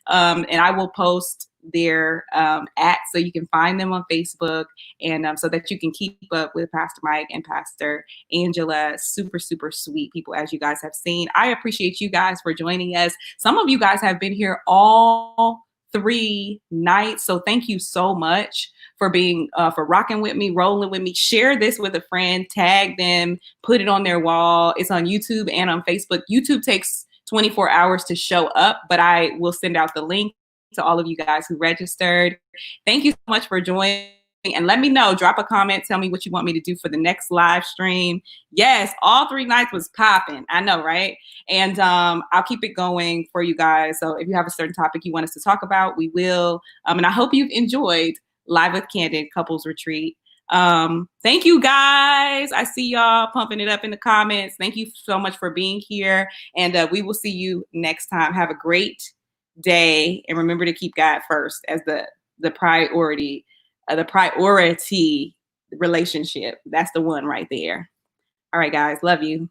And I will post their so you can find them on Facebook, and so that you can keep up with Pastor Mike and Pastor Angela. Super, super sweet people, as you guys have seen. I appreciate you guys for joining us. Some of you guys have been here all 3 nights, so thank you so much for being for rocking with me, rolling with me. Share this with a friend, tag them, put it on their wall. It's on YouTube and on Facebook. YouTube takes 24 hours to show up, but I will send out the link to all of you guys who registered. Thank you so much for joining. And let me know, drop a comment, tell me what you want me to do for the next live stream. Yes, all 3 nights was popping. I know, right? And I'll keep it going for you guys. So if you have a certain topic you want us to talk about, we will. And I hope you've enjoyed Live with Canden Couples Retreat. Thank you, guys. I see y'all pumping it up in the comments. Thank you so much for being here. And we will see you next time. Have a great day. And remember to keep God first as the priority relationship. That's the one right there. All right, guys. Love you.